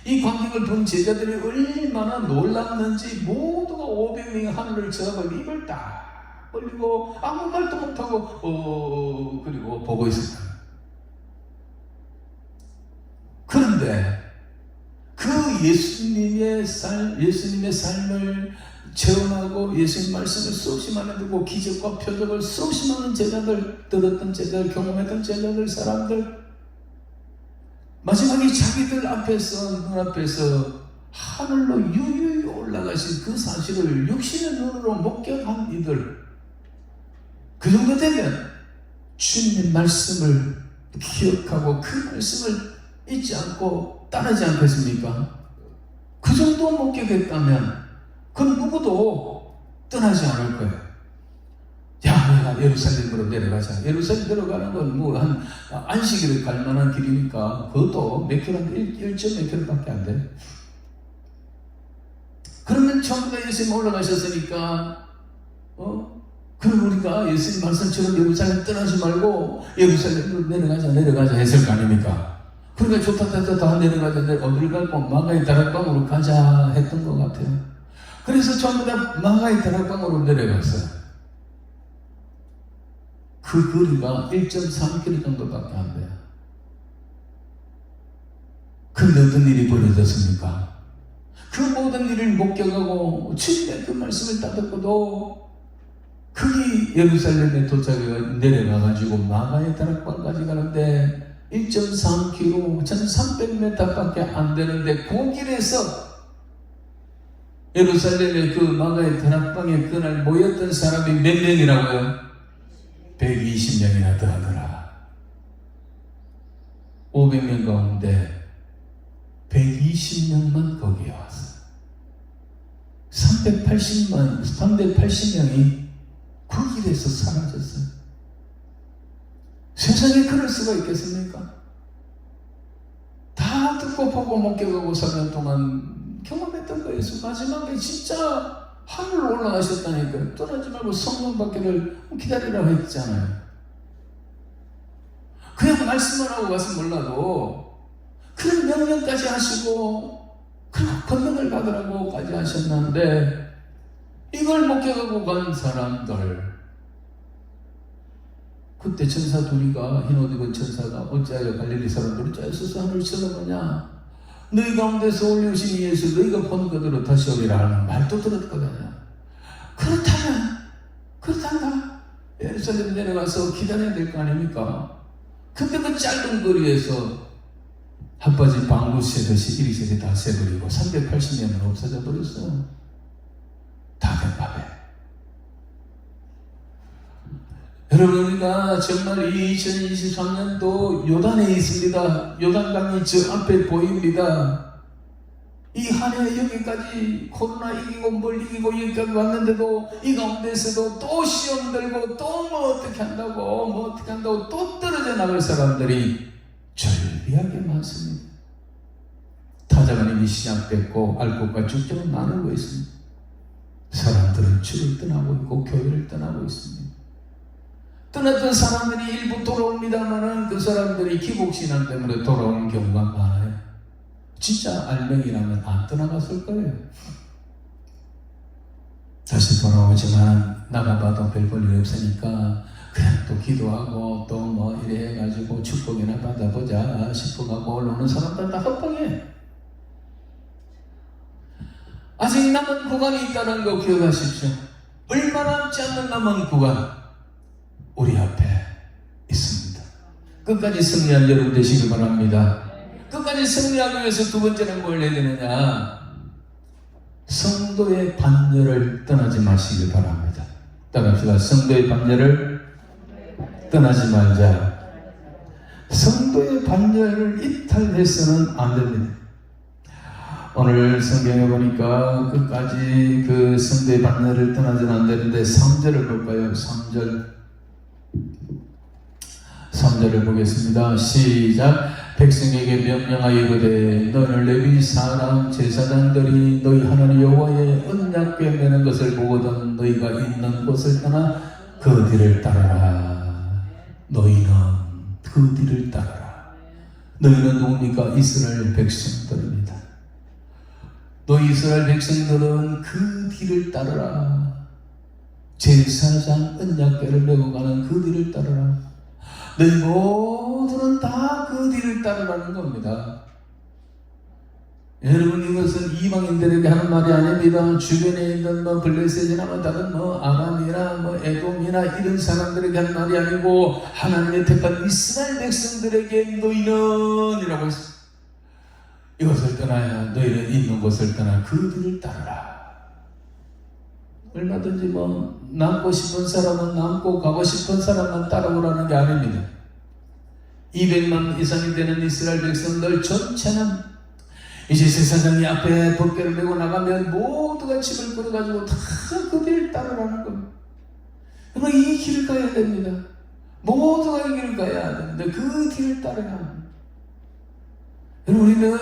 S1: 이 광경을 본 제자들이 얼마나 놀랐는지 모두가 500명이 하늘을 쳐다보고 입을 딱 벌리고 아무 말도 못하고 그리고 보고 있었다. 그런데 그 예수님의 삶을 체험하고 예수님 말씀을 수없이 많이 듣고 기적과 표적을 수없이 많은 제자들, 들었던 제자들, 경험했던 제자들, 사람들, 마지막에 자기들 앞에서, 눈앞에서 하늘로 유유히 올라가신 그 사실을 육신의 눈으로 목격한 이들, 그 정도 되면 주님의 말씀을 기억하고 그 말씀을 잊지 않고 따르지 않겠습니까? 그 정도 목격했다면 그건 누구도 떠나지 않을 거예요. 야, 내가 예루살렘으로 내려가자. 예루살렘 내려가는 건 한 안식일을 갈 만한 길이니까 그것도 몇 킬로, 1몇 킬로밖에 안 돼. 그러면 전부 다 예수님 올라가셨으니까 그럼 우리가 예수님 말씀처럼 예루살렘 떠나지 말고 예루살렘으로 내려가자 했을 거 아닙니까? 그러니까 좋다 다 내려가자. 어딜 갈고 마가의 다락방으로 가자 했던 것 같아요. 그래서 전부 다 마가의 다락방으로 내려갔어요. 그 거리가 1.3km 정도밖에 안 돼요. 근데 어떤 일이 벌어졌습니까? 그 모든 일을 목격하고 주님의 그 말씀을 따듣고도 그게 예루살렘에 도착해 내려가가지고 마가의 다락방까지 가는데 1.3km, 1300m밖에 안 되는데 그 길에서 예루살렘의 그 마가의 다락방에 그날 모였던 사람이 몇 명이라고요? 120명이나 더하더라. 500명 가운데 120명만 거기에 왔어. 380명이 그 길에서 사라졌어요. 세상에 그럴 수가 있겠습니까? 다 듣고 보고 목격하고 3년 동안 경험했던 거예요. 마지막에 진짜 하늘로 올라가셨다니까요. 떠나지 말고 성령 받기를 기다리라고 했잖아요. 그냥 말씀만 하고 가서 몰라도 그런 명령까지 하시고 그런 권능을 받으라고까지 하셨는데 이걸 목격하고 간 사람들, 그때 천사 둘이가, 흰 옷 입은 천사가 어찌하여 갈릴리 사람들이 짜여서서 하늘을 쳐다보냐, 너희 가운데서 올리우신 예수 너희가 본 그대로 다시 오리라 하는 말도 들었거든요. 그렇단가 예루살렘 내려가서 기다려야 될 거 아닙니까? 근데 그 짧은 거리에서 핫바지 방구 새듯이 이리저리 다 새버리고 380년은 없어져 버렸어. 다 된 밤에. 여러분, 우리가 정말 2023년도 요단에 있습니다. 요단강이 저 앞에 보입니다. 이 한 해 여기까지 코로나 이기고 뭘 이기고 여기까지 왔는데도 이 가운데서도 또 시험 들고 또 뭐 어떻게 한다고 또 떨어져 나갈 사람들이 절비하게 많습니다. 타자가 이미 시작됐고 알곡과 죽전은 나누고 있습니다. 사람들은 주를 떠나고 있고 교회를 떠나고 있습니다. 떠났던 사람들이 일부 돌아옵니다만은 그 사람들이 기복신앙 때문에 돌아오는 경우가 많아요. 진짜 알맹이라면 안 떠나갔을 거예요. 다시 돌아오지만 나가봐도 별 볼 일 없으니까 그냥 또 기도하고 또 뭐 이래 해가지고 축복이나 받아보자 싶어가고 올라오는 사람들 다 헛방해. 아직 남은 구간이 있다는 거 기억하십시오. 얼마 남지 않는 남은 구간 우리 앞에 있습니다. 끝까지 승리한 여러분 되시길 바랍니다. 끝까지 승리하기 위해서 두 번째는 뭘 해야 되느냐? 성도의 반열을 떠나지 마시길 바랍니다. 따라합시다. 성도의 반열을 떠나지 말자. 성도의 반열을 이탈해서는 안 됩니다. 오늘 성경에 보니까 끝까지 그 성도의 반열을 떠나지는 안 되는데 3절을 볼까요? 3절을 보겠습니다. 시작. 백성에게 명령하여 이르되 너희는 레위 사람 제사장들이 너희 하나님 여호와의 언약궤 매는 것을 보거든 너희가 있는 곳을 떠나 그 뒤를 따르라. 너희는 그 뒤를 따르라. 너희는 누굽니까? 이스라엘 백성들입니다. 너희 이스라엘 백성들은 그 뒤를 따르라. 제사장 언약궤를 메고 가는 그 뒤를 따르라. 너희 모두는 다 그 뒤를 따르라는 겁니다. 여러분, 이것은 이방인들에게 하는 말이 아닙니다. 주변에 있는 뭐 블레셋이나 뭐 다른 뭐 아람이나 뭐 에돔이나 이런 사람들에게 하는 말이 아니고 하나님의 택한 이스라엘 백성들에게 너희는 이라고 했습니다. 이것을 떠나야 너희는 있는 곳을 떠나 그 뒤를 따르라. 얼마든지 뭐 남고 싶은 사람은 남고 가고 싶은 사람만 따라오라는 게 아닙니다. 200만 이상이 되는 이스라엘 백성들 전체는 이제 제사장이 앞에 법궤를 메고 나가면 모두가 집을 끌어가지고 다 그 길을 따르라는 겁니다. 그러면 이 길을 가야 됩니다. 모두가 이 길을 가야 되는데 그 길을 따라야 합니다. 우리는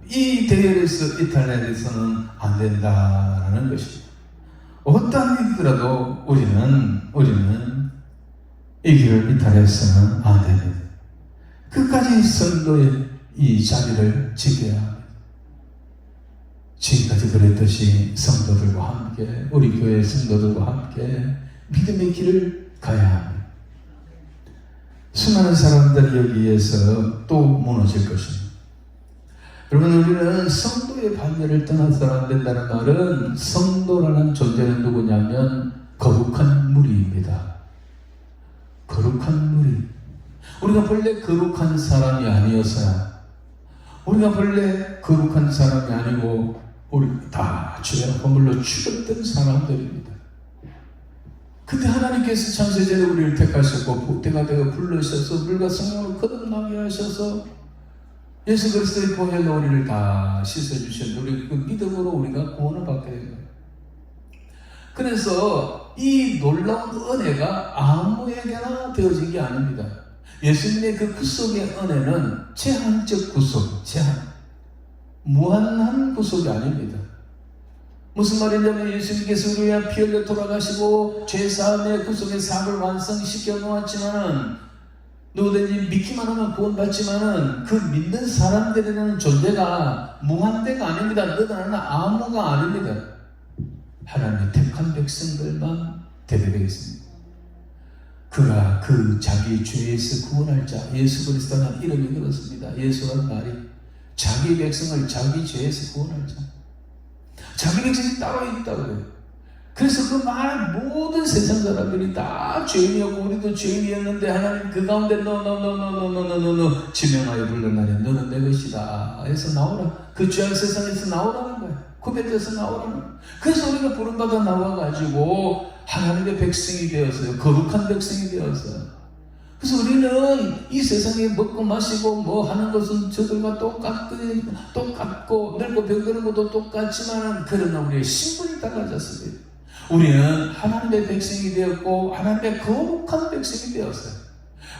S1: 이 대열에서 이탈해서는 안 된다라는 것입니다. 어떠한 일이더라도 우리는 이 길을 이탈해서는 안 됩니다. 끝까지 성도의 이 자리를 지켜야 합니다. 지금까지 그랬듯이 성도들과 함께, 우리 교회 성도들과 함께 믿음의 길을 가야 합니다. 수많은 사람들이 여기에서 또 무너질 것입니다. 여러분, 우리는 성도의 반열을 떠나서는 안 된다는 말은 성도라는 존재는 누구냐면 거룩한 무리입니다. 거룩한 무리. 우리가 본래 거룩한 사람이 아니어서야, 우리가 본래 거룩한 사람이 아니고 우리 다 죄와 허물로 죽었던 사람들입니다. 그때 하나님께서 창세전에 우리를 택하셨고 때가 되어 불러셔서 물과 성령으로 거듭나게 하셔서 예수 그리스도의 보혈로 우리를 다 씻어주신 우리 그 믿음으로 우리가 구원을 받게 된 거예요. 그래서 이 놀라운 은혜가 아무에게나 되어진 게 아닙니다. 예수님의 그 구속의 은혜는 제한적 구속, 무한한 구속이 아닙니다. 무슨 말이냐면 예수님께서 우리와 피 흘려 돌아가시고 죄사함의 구속의 사업을 완성시켜 놓았지만은 누구든지 믿기만 하면 구원받지만은 그 믿는 사람들이라는 존재가 무한대가 아닙니다. 너다는 아무가 아닙니다. 하나님의 택한 백성들만 대배되겠습니다. 그가 그 자기 죄에서 구원할 자 예수 그리스도는 이름이 그렇습니다. 예수라는 말이 자기 백성을 자기 죄에서 구원할 자, 자기 백성이 따로 있다고 그래요. 그래서 그 말 모든 세상 사람들이 다 죄인이었고 우리도 죄인이었는데 하나님 그 가운데 너 지명하여 불렀나니 너는 내 것이다 해서 나오라. 그 죄악 세상에서 나오라는 거야. 구별돼서 나오라는 거야. 그래서 우리가 부름받아 나와가지고 하나님의 백성이 되었어요. 거룩한 백성이 되었어요. 그래서 우리는 이 세상에 먹고 마시고 뭐 하는 것은 저들과 똑같고 늙고 병드는 것도 똑같지만 그러나 우리의 신분이 달라졌습니다. 우리는 하나님의 백성이 되었고 하나님의 거룩한 백성이 되었어요.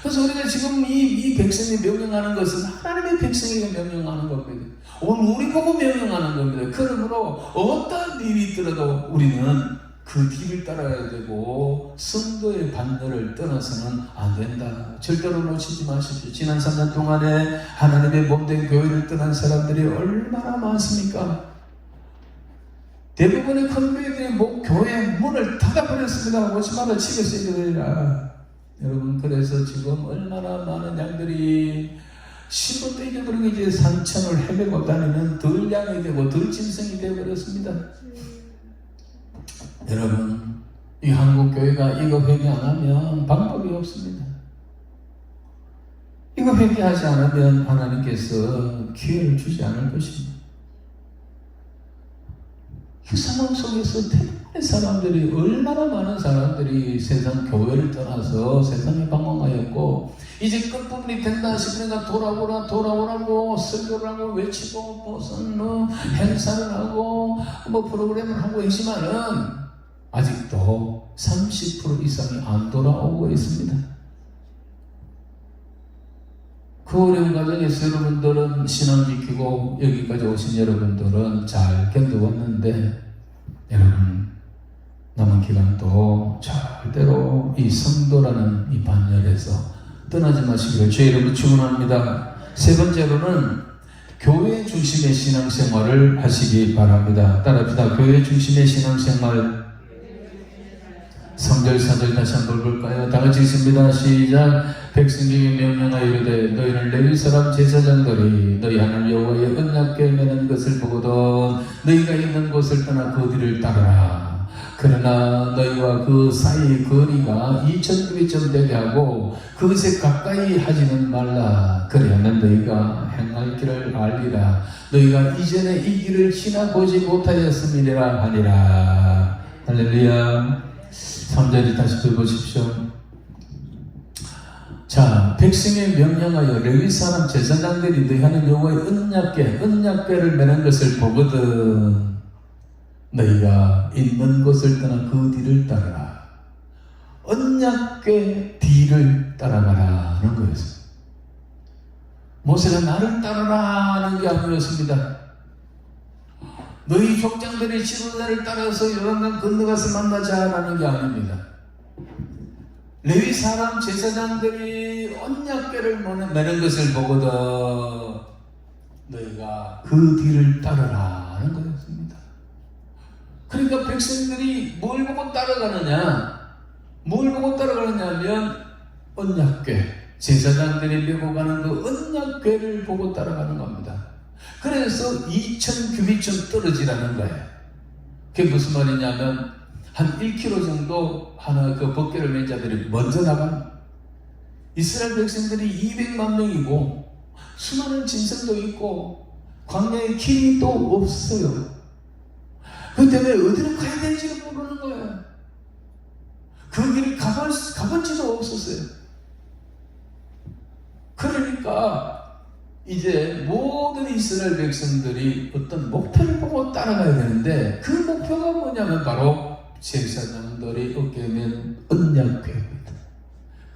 S1: 그래서 우리가 지금 이 백성이 명령하는 것은 하나님의 백성에게 명령하는 겁니다. 오늘 우리 보고 명령하는 겁니다. 그러므로 어떤 일이 있더라도 우리는 그 길을 따라야 되고 성도의 반열을 떠나서는 안 된다. 절대로 놓치지 마십시오. 지난 3년 동안에 하나님의 몸된 교회를 떠난 사람들이 얼마나 많습니까? 대부분의 큰 교회들이 교회 문을 닫아버렸습니다. 오지마다 집에서 이러더라. 여러분, 그래서 지금 얼마나 많은 양들이 신분도 잊어버리고 이제 산천을 헤매고 다니면 덜 양이 되고 덜 짐승이 되어버렸습니다. 여러분, 이 한국교회가 이거 회개 안 하면 방법이 없습니다. 이거 회개하지 않으면 하나님께서 기회를 주지 않을 것입니다. 그 상황 속에서 대부분의 사람들이, 얼마나 많은 사람들이 세상 교회를 떠나서 세상에 방황하였고 이제 끝부분이 된다 싶으니까 돌아오라고 설교를 하고 외치고 무슨 행사를 하고 프로그램을 하고 있지만은 아직도 30% 이상이 안 돌아오고 있습니다. 그 어려운 과정에서 여러분들은 신앙 지키고 여기까지 오신 여러분들은 잘 견뎌왔는데 여러분 남은 기간도 절대로 이 성도라는 이 반열에서 떠나지 마시기를 주의 이름으로 축원합니다. 세 번째로는 교회 중심의 신앙생활을 하시기 바랍니다. 따라합시다. 교회 중심의 신앙생활. 3절 4절 다시 한번 볼까요? 다 같이 읽습니다. 시작. 백성에게 명령하여 이르되 너희는 레위 사람 제사장들이 너희 하나님 여호와의 언약궤 매는 것을 보거든 너희가 있는 곳을 떠나 그 뒤를 따르라. 그러나 너희와 그 사이의 거리가 2000규빗쯤 되게 하고 그것에 가까이 하지는 말라. 그리하면 너희가 행할 길을 알리라. 너희가 이전에 이 길을 지나보지 못하였음이라 하니라. 할렐루야. 3절을 다시 보십시오. 자, 백성에 명령하여 레위 사람 제사장들이 너희 하는 여호와의 언약궤를 매는 것을 보거든 너희가 있는 곳을 떠나 그 뒤를 따르라. 언약궤 뒤를 따라가라 하는 거였어요. 모세가 나를 따르라 하는 게 아니었습니다. 너희 족장들이 지도자를 따라서 요단강 건너가서 만나자라는 게 아닙니다. 레위 사람 제사장들이 언약궤를 매는 것을 보거든 너희가 그 뒤를 따르라 하는 거였습니다. 그러니까 백성들이 뭘 보고 따라가느냐? 뭘 보고 따라가느냐면 언약궤, 제사장들이 메고 가는 그 언약궤를 보고 따라가는 겁니다. 그래서 2000규빗쯤 떨어지라는 거예요. 그게 무슨 말이냐면 한 1km 정도 하나 그 법궤를 맨 자들이 먼저 나간 이스라엘 백성들이 200만 명이고 수많은 짐승도 있고 광야에 길이 또 없어요. 그 때문에 어디로 가야 될지를 모르는 거예요. 그 길을 가본 지도 없었어요. 그러니까 이제 모든 이스라엘 백성들이 어떤 목표를 보고 따라가야 되는데 그 목표가 뭐냐면 바로 제사장들이 어깨에 맨 언약궤입니다.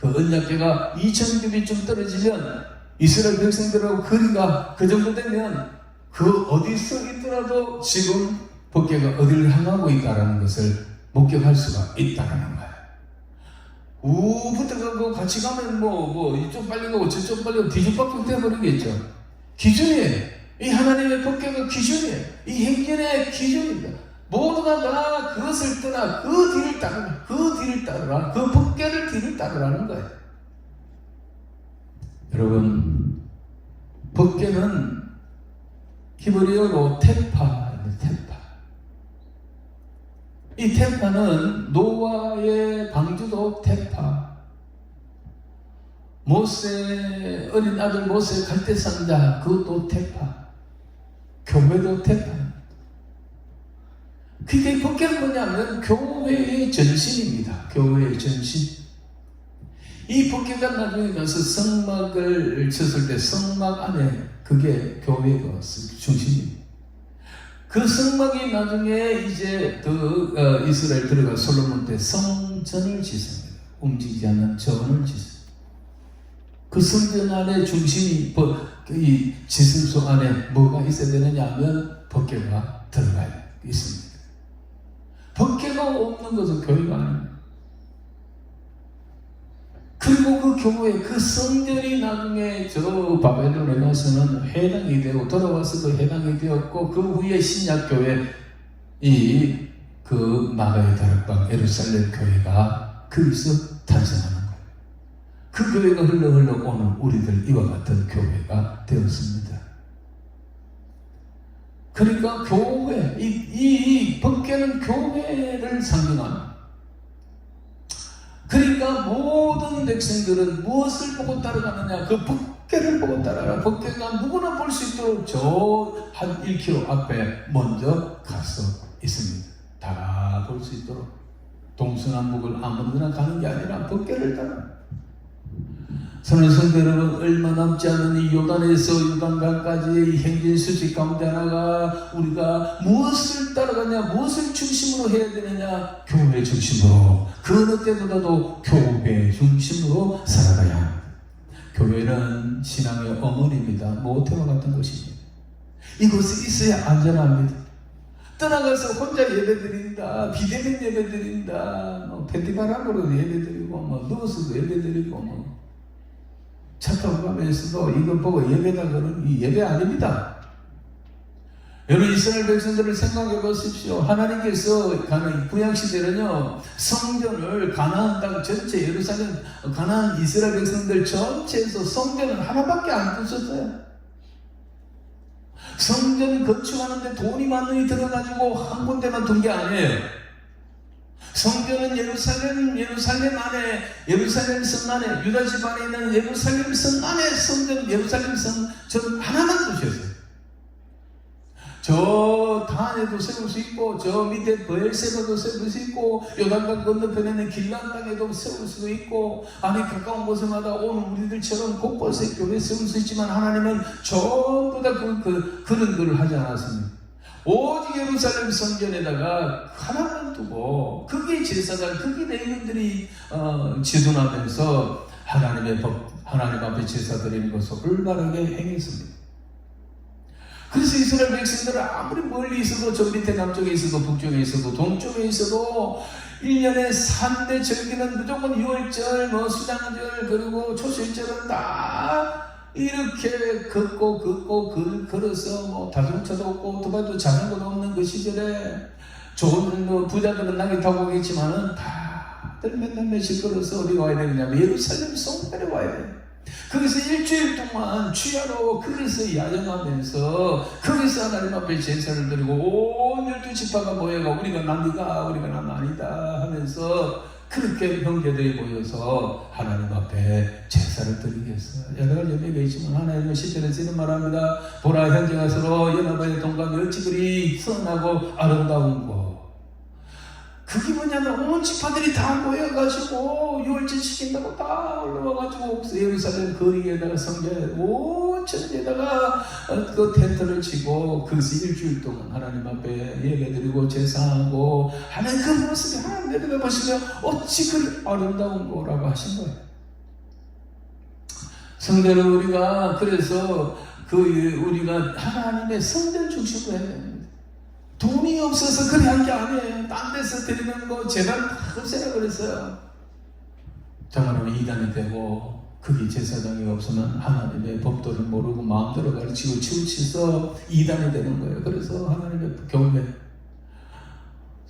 S1: 그 언약궤가 2000규빗쯤 떨어지면 이스라엘 백성들하고 거리가 그 정도 되면 그 어디서 있더라도 지금 법궤가 어디를 향하고 있다는 것을 목격할 수가 있다는 거예요. 우부터 같이 가면 이쪽 빨리 가고 저쪽 빨리 가고 뒤죽박죽 돼버리겠죠. 기준이에요. 이 하나님의 법궤가 기준이에요. 이 행전의 기준입니다. 모두가 다 그것을 떠나 그 뒤를 따르라. 그 법궤를 뒤를 따르라는 거예요. 여러분, 법궤는 히브리어로 테파입니다. 테파. 이 테파는 노아의 방주도 테파, 모세 어린 아들 모세 갈대상자 그것도 테파, 교회도 테파입니다. 그게 법궤는 뭐냐면 교회의 전신입니다. 교회의 전신. 이 법궤가 나중에 가서 성막을 쳤을 때 성막 안에 그게 교회가 중심입니다. 그 성막이 나중에 이제 이스라엘 들어가 솔로몬 때 성전을 짓습니다. 움직이지 않는 전을 짓습니다. 그 성전 안에 중심이 이 지성소 안에 뭐가 있어야 되느냐 하면 법궤가 들어가 있습니다. 법궤가 없는 것은 교회가 아닙니다. 그리고 그 교회, 그 성전이 나중에 저 바벨론에 가서는 회당이 되고 돌아와서도 회당이 되었고 그 후에 신약교회 그 마가의 다락방 예루살렘 교회가 거기서 탄생하는 거예요. 그 교회가 흘러 오늘 우리들 이와 같은 교회가 되었습니다. 그러니까 교회, 이 법궤는 교회를 상징합니다. 그러니까 모든 백성들은 무엇을 보고 따라가느냐? 그 법궤를 보고 따라가라. 법궤가 누구나 볼 수 있도록 저 한 1km 앞에 먼저 가서 있습니다. 다 볼 수 있도록. 동서남북을 아무나 가는 게 아니라 법궤를 따라. 사랑하는 성도 여러분, 얼마 남지 않은 이 요단에서 요단강까지의 행진 수직 가운데 하나가 우리가 무엇을 따라가냐, 무엇을 중심으로 해야 되느냐? 교회 중심으로, 그 어느 때보다도 교회 중심으로 살아가야 합니다. 교회는 신앙의 어머니입니다. 모태와 같은 곳입니다. 이곳에 있어야 안전합니다. 떠나가서 혼자 예배드린다, 비대면 예배드린다, 펜티바람으로 예배드리고, 누워서도 예배드리고, 차 타고 가면서도 이거 보고 예배다 그러면 이 예배 아닙니다. 여러분, 이스라엘 백성들을 생각해 보십시오. 하나님께서 구약시대는요, 성전을 가나안 땅 전체, 예루살렘, 가나안 이스라엘 백성들 전체에서 성전은 하나밖에 안 두셨어요. 성전 건축하는데 돈이 많이 들어가지고 한 군데만 둔 게 아니에요. 성전은 예루살렘 안에, 예루살렘 성 안에, 유다 지방에 있는 예루살렘 성 안에 성전, 예루살렘 성 하나만 두셨어요. 저 단에도 세울 수 있고, 저 밑에 브엘세바도 세울 수 있고, 요단강 건너편에 있는 길란 땅에도 세울 수 있고, 아니 가까운 곳마다 오는 우리들처럼 곳곳에 교회 세울 수 있지만 하나님은 전부 다 그런 걸 하지 않았습니다. 오직 예루살렘 성전에다가 하나만 두고 거기에 제사장, 거기에 레위인들이 지도하면서 하나님의 법, 하나님 앞에 제사 드리는 것을 올바르게 행했습니다. 그래서 이스라엘 백성들은 아무리 멀리 있어도 저 밑에 남쪽에 있어도 북쪽에 있어도 동쪽에 있어도 1년에 3대 절기는 무조건 6월절, 수장절, 그리고 초실절은 다 이렇게 걸어서 자동차도 없고 오토바이도 자전거도 없는 그 시절에 좋은 부자들은 낙이 타고 오겠지만은 다들 맨날 며칠 걸어서 어디 와야 되느냐면 예루살렘 성전에 와야 돼. 거기서 일주일 동안 취하로 거기서 야영하면서 거기서 하나님 앞에 제사를 드리고 온 12지파가 모여가 우리가 남이다, 우리가 남 아니다 하면서 그렇게 형제들이 모여서 하나님 앞에 제사를 드리겠어요. 여러 가지 예배가 있지만 하나님은 시편에서 이런 말합니다. 보라, 형제가 서로 연합하여 동감이 어찌 그리 선하고 아름다운 거. 그게 뭐냐면 온 지파들이 다 모여가지고 유월절 시킨다고 다 올라와가지고 예루살렘 거리에다가 성전에 온 천지에다가 그 텐트를 치고 거기서 일주일 동안 하나님 앞에 예배드리고 제사하고 하나님 그 모습이 하나님 내려다보시면 어찌 그리 아름다운 거라고 하신 거예요. 성전을 우리가 그래서 우리가 하나님의 성전 중심으로 해야 됩니다. 돈이 없어서 그래 한 게 아니에요. 딴 데서 드리는 거 제발 다 없애라 그랬어요. 정말로 이단이 되고 거기 제사장이 없으면 하나님의 법도를 모르고 마음대로 가르치고 치우쳐서 이단이 되는 거예요. 그래서 하나님의 교회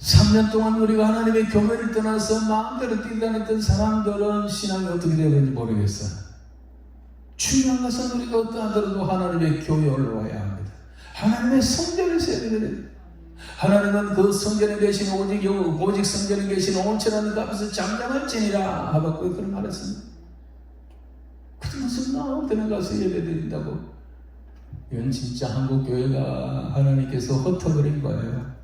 S1: 3년 동안 우리가 하나님의 교회를 떠나서 마음대로 뛰다녔던 사람들은 신앙이 어떻게 되야 되는지 모르겠어요. 중요한 것은 우리가 어떠하더라도 하나님의 교회에 올라와야 합니다. 하나님의 성전을 세워야 됩니다. 하나님은 그 성전에 계신 오직 성전에 계신 온천한 값에서 잠잠할지니라 하박국이 그런 말했습니다. 그게 무슨 마음대로 가서 예배드린다고. 이건 진짜 한국교회가 하나님께서 흩어버린 거예요.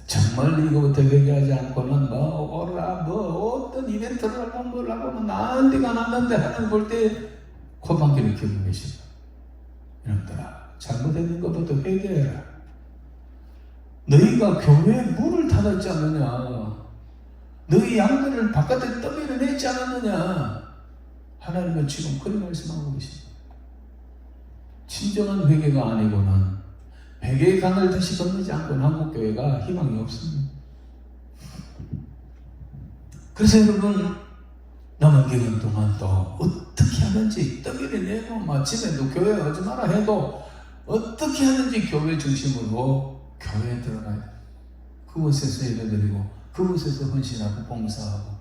S1: 정말 이거부터 얘기하지 않고는 어떤 이벤트를 하고 뭘 하고 난리가 났는데 하나님 볼 때 코방귀를 켜고 계십니다. 이놈들아, 잘못했는 것부터 회개해라. 너희가 교회에 문을 닫았지 않느냐, 너희 양들을 바깥에 떠밀어내지 않았느냐. 하나님은 지금 그런 말씀하고 계십니다. 진정한 회개가 아니고는 회개의 강을 다시 건너지 않고는 한국교회가 희망이 없습니다. 그래서 여러분, 남은 기간 동안 또 어떻게 하는지 떠밀어내고 마침에도 교회 오지 마라 해도 어떻게 하는지 교회 중심으로 교회에 들어가야 돼. 그곳에서 예배드리고 그곳에서 헌신하고 봉사하고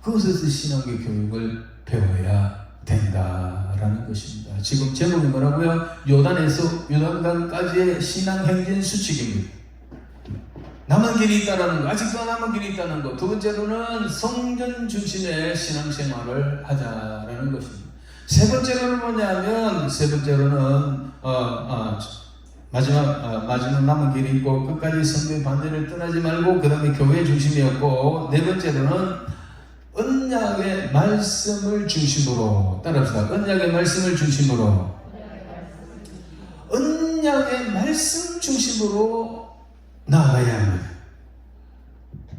S1: 그곳에서 신앙의 교육을 배워야 된다라는 것입니다. 지금 제목이 뭐라고요? 요단에서 요단강까지의 신앙행진 수칙입니다. 남은 길이 있다는 거, 아직도 남은 길이 있다는 거. 두 번째로는 성전 중심의 신앙생활을 하자라는 것입니다. 세 번째로는 뭐냐면, 마지막 남은 길이 있고 끝까지 성경 반대를 떠나지 말고 그 다음에 교회 중심이었고, 네 번째로는 언약의 말씀을 중심으로 따라합시다. 언약의 말씀을 중심으로, 언약의 말씀 중심으로 나아가야 합니다.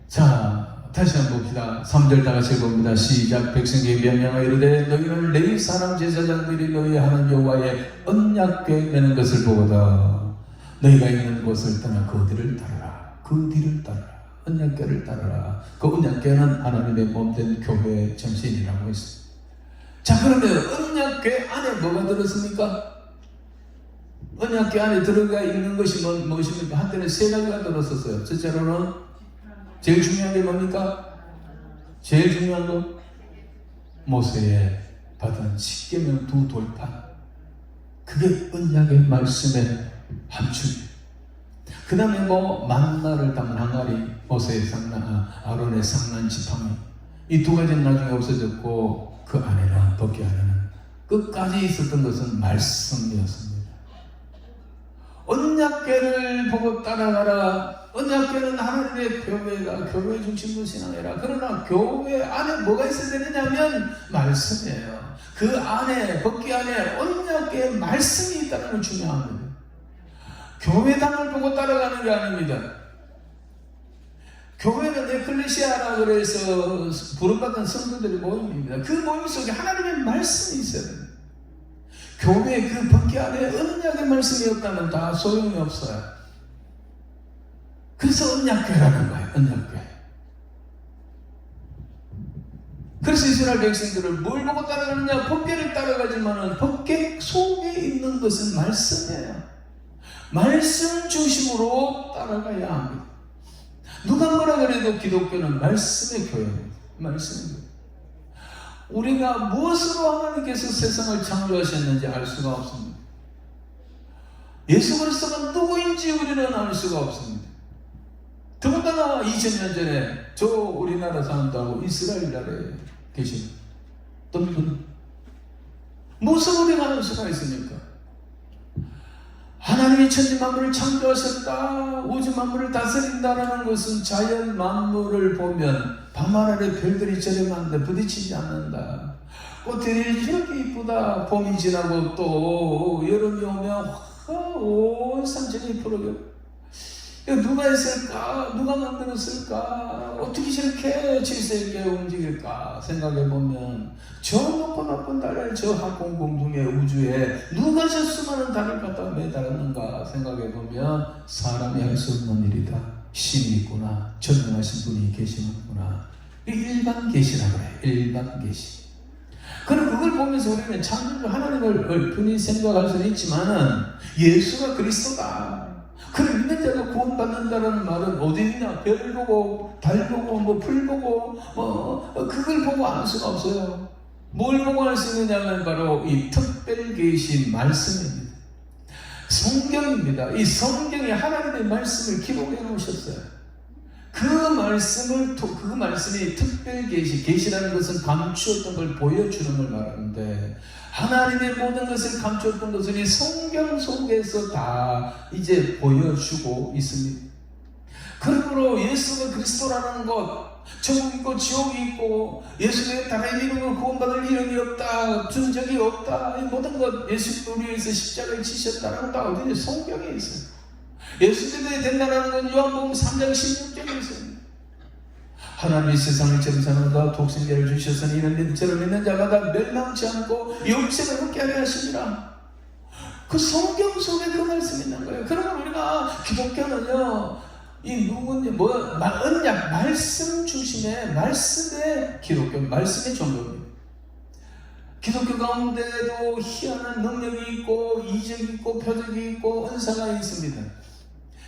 S1: 자, 다시 한번 봅시다. 3절 다 같이 봅니다. 시작. 백성에게 명령하여 이르되 너희는 레위 사람 제사장들이 너희 하나님 여호와의 언약궤 매는 것을 보고다. 너희가 있는 곳을 떠나 그 뒤를 따르라. 그 뒤를 따르라. 언약궤를 따르라. 그 언약궤는 하나님의 몸된 교회의 정신이라고 했습니다. 자, 그러면 언약궤 안에 뭐가 들었습니까? 언약궤 안에 들어가 있는 것이 무엇입니까? 한때는 세 가지가 들었었어요. 첫째로는 제일 중요한 게 뭡니까? 제일 중요한 건 모세의 받은 십계명 두 돌판. 그게 언약의 말씀의 함축이에요. 그 다음에 만나를 담은 항아리, 모세의 상난, 아론의 상난 지팡이. 이 두 가지는 나중에 없어졌고 그 안에는, 벗기 안에는 끝까지 있었던 것은 말씀이었습니다. 언약궤를 보고 따라가라. 언약궤는 하나님의 교회가 교회 중심으로 신앙해라. 그러나 교회 안에 뭐가 있어야 되느냐면 말씀이에요. 그 안에, 벗기 안에 언약궤의 말씀이 있다는 건 중요합니다. 교회당을 보고 따라가는 게 아닙니다. 교회는 에클레시아라 그래서 부름받은 성도들의 모임입니다. 그 모임 속에 하나님의 말씀이 있어야 됩니다. 교회의 그 벗기 안에 언약의 말씀이 없다면 다 소용이 없어요. 그래서 언약궤라는 거예요. 언약궤. 그래서 이스라엘 백성들을 뭘 보고 따라가느냐? 법궤를 따라가지만은 법궤 속에 있는 것은 말씀이에요. 말씀 중심으로 따라가야 합니다. 누가 뭐라 그래도 기독교는 말씀의 교회입니다. 말씀의 교회. 우리가 무엇으로 하나님께서 세상을 창조하셨는지 알 수가 없습니다. 예수 그리스도가 누구인지 우리는 알 수가 없습니다. 더군다나 2000년 전에 저 우리나라 사람들하고 이스라엘 나라에 계신 어떤 분 무엇을 우리가 알 수가 있습니까? 하나님이 천지 만물을 창조하셨다, 우주 만물을 다스린다라는 것은 자연 만물을 보면 밤하늘에 별들이 저렴한데 부딪히지 않는다. 꽃들이 이렇게 이쁘다. 봄이 지나고 또 여름이 오면 온 산천이 푸르고 이거 누가 했을까? 누가 만들었을까? 어떻게 저렇게 질서 있게 움직일까? 생각해보면 저 높고 높은 달을 저 항공공중의 우주에 누가 저 수많은 달을 갖다 매달았는가 생각해보면 사람이 할 수 없는 일이다. 신이 있구나. 전능하신 분이 계시는구나. 일반 계시라고 그래. 일반 계시. 그럼 그걸 보면서 우리는 창조주 하나님을 얼큰히 생각할 수는 있지만은 예수가 그리스도다. 그를 믿는 자가 구원받는다는 말은 어디 있냐? 별 보고, 달 보고, 풀 보고, 그걸 보고 알 수가 없어요. 뭘 보고 알 수 있느냐면 바로 이 특별 계신 말씀입니다. 성경입니다. 이 성경에 하나님의 말씀을 기록해 놓으셨어요. 그 말씀이 특별 계시라는 것은 감추었던 걸 보여주는 걸 말하는데, 하나님의 모든 것을 감추었던 것은 이 성경 속에서 다 이제 보여주고 있습니다. 그러므로 예수가 그리스도라는 것, 천국 있고 지옥이 있고 예수의 다른 이름으로 구원받을 이름이 없다, 준 적이 없다, 이 모든 것 예수를 위해서 십자가를 지셨다는 건 다 어디에? 성경에 있어요. 예수님이 된다는 건 요한복음 3장 16절에 있습니다. 하나님이 세상을 정사하다 독생자를 주셨으니 이는 저를 믿는 자가 다 멸망치 않고 영생을 얻게 하려 하십니다. 그 성경 속에 그 말씀이 있는 거예요. 그러면 우리가 기독교는요, 이 누군지 언약, 말씀 중심의 말씀의 기독교, 말씀의 종교입니다. 기독교 가운데도 희한한 능력이 있고 이적이 있고 표적이 있고 은사가 있습니다.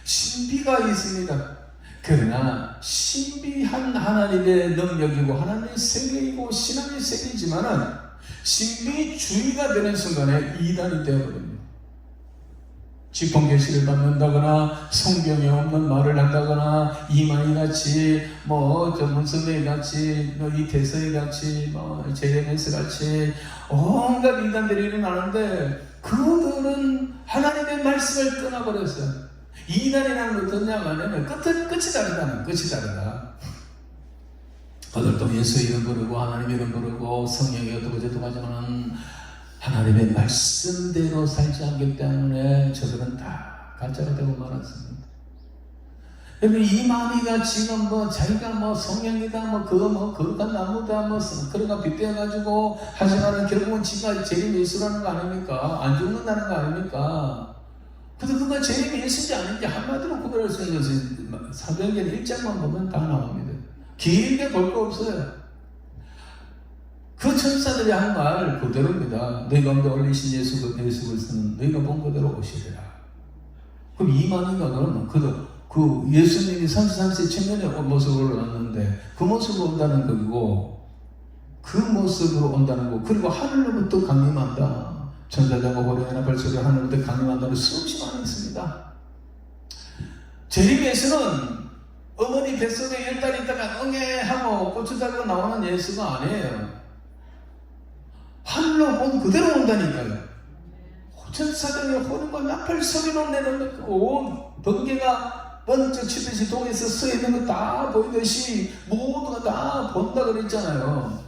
S1: 신비가 있습니다. 그러나 신비한 하나님의 능력이고 하나님의 세계이고 신앙의 세계이지만은 신비주의가 되는 순간에 이단이 되어버립니다. 직분계시를 받는다거나 성경에 없는 말을 한다거나 이만희같이 전문선배같이 이태서희같이 제레메스같이 온갖 이단들이 일어나는데 그들은 하나님의 말씀을 떠나버렸어요. 이단이라는 건 어떠냐면 끝이 다르다는 끝이 다르다. 그들도 예수 이름 부르고 하나님 이름 부르고 성령이 어떻고 저떻고 하지만 하나님의 말씀대로 살지 않기 때문에 저들은 다 가짜가 되고 말았습니다. 여러분, 이만희가 지금 자기가 성령이다 거룩한 나무다 그런가 빗대어가지고 하지만은 결국은 지가 재림 예수라는 거 아닙니까? 안 죽는다는 거 아닙니까? 그래서 그가 재림 예수인지 아닌지 한마디로 구별할 수 있는 것은 사도행전 1장만 보면 다 나옵니다. 길게 볼 거 없어요. 그 천사들이 한 말 그대로입니다. 너희 가운데 올리신 예수 그리스도는 너희가 본 그대로 오시리라. 그럼 이만희가 그러면 그 예수님이 33세 청년의 모습으로 왔는데 그 모습으로 온다는 거고 그 모습으로 온다는 거 그리고 하늘로부터 강림한다. 천사장과 호령이나 발소리가 하늘로부터 강림한다는 수없이 많이 있습니다. 재림 예수는 어머니 뱃속에 10달 있다가 응애하고 고추 달고 나오는 예수가 아니에요. 하늘로 온 그대로 온다니까요. 천사장의 호령과 나팔 소리로 내는 온 번개가 번쩍 치듯이 동에서 서 있는 거 다 보이듯이 모두가 다 본다 그랬잖아요.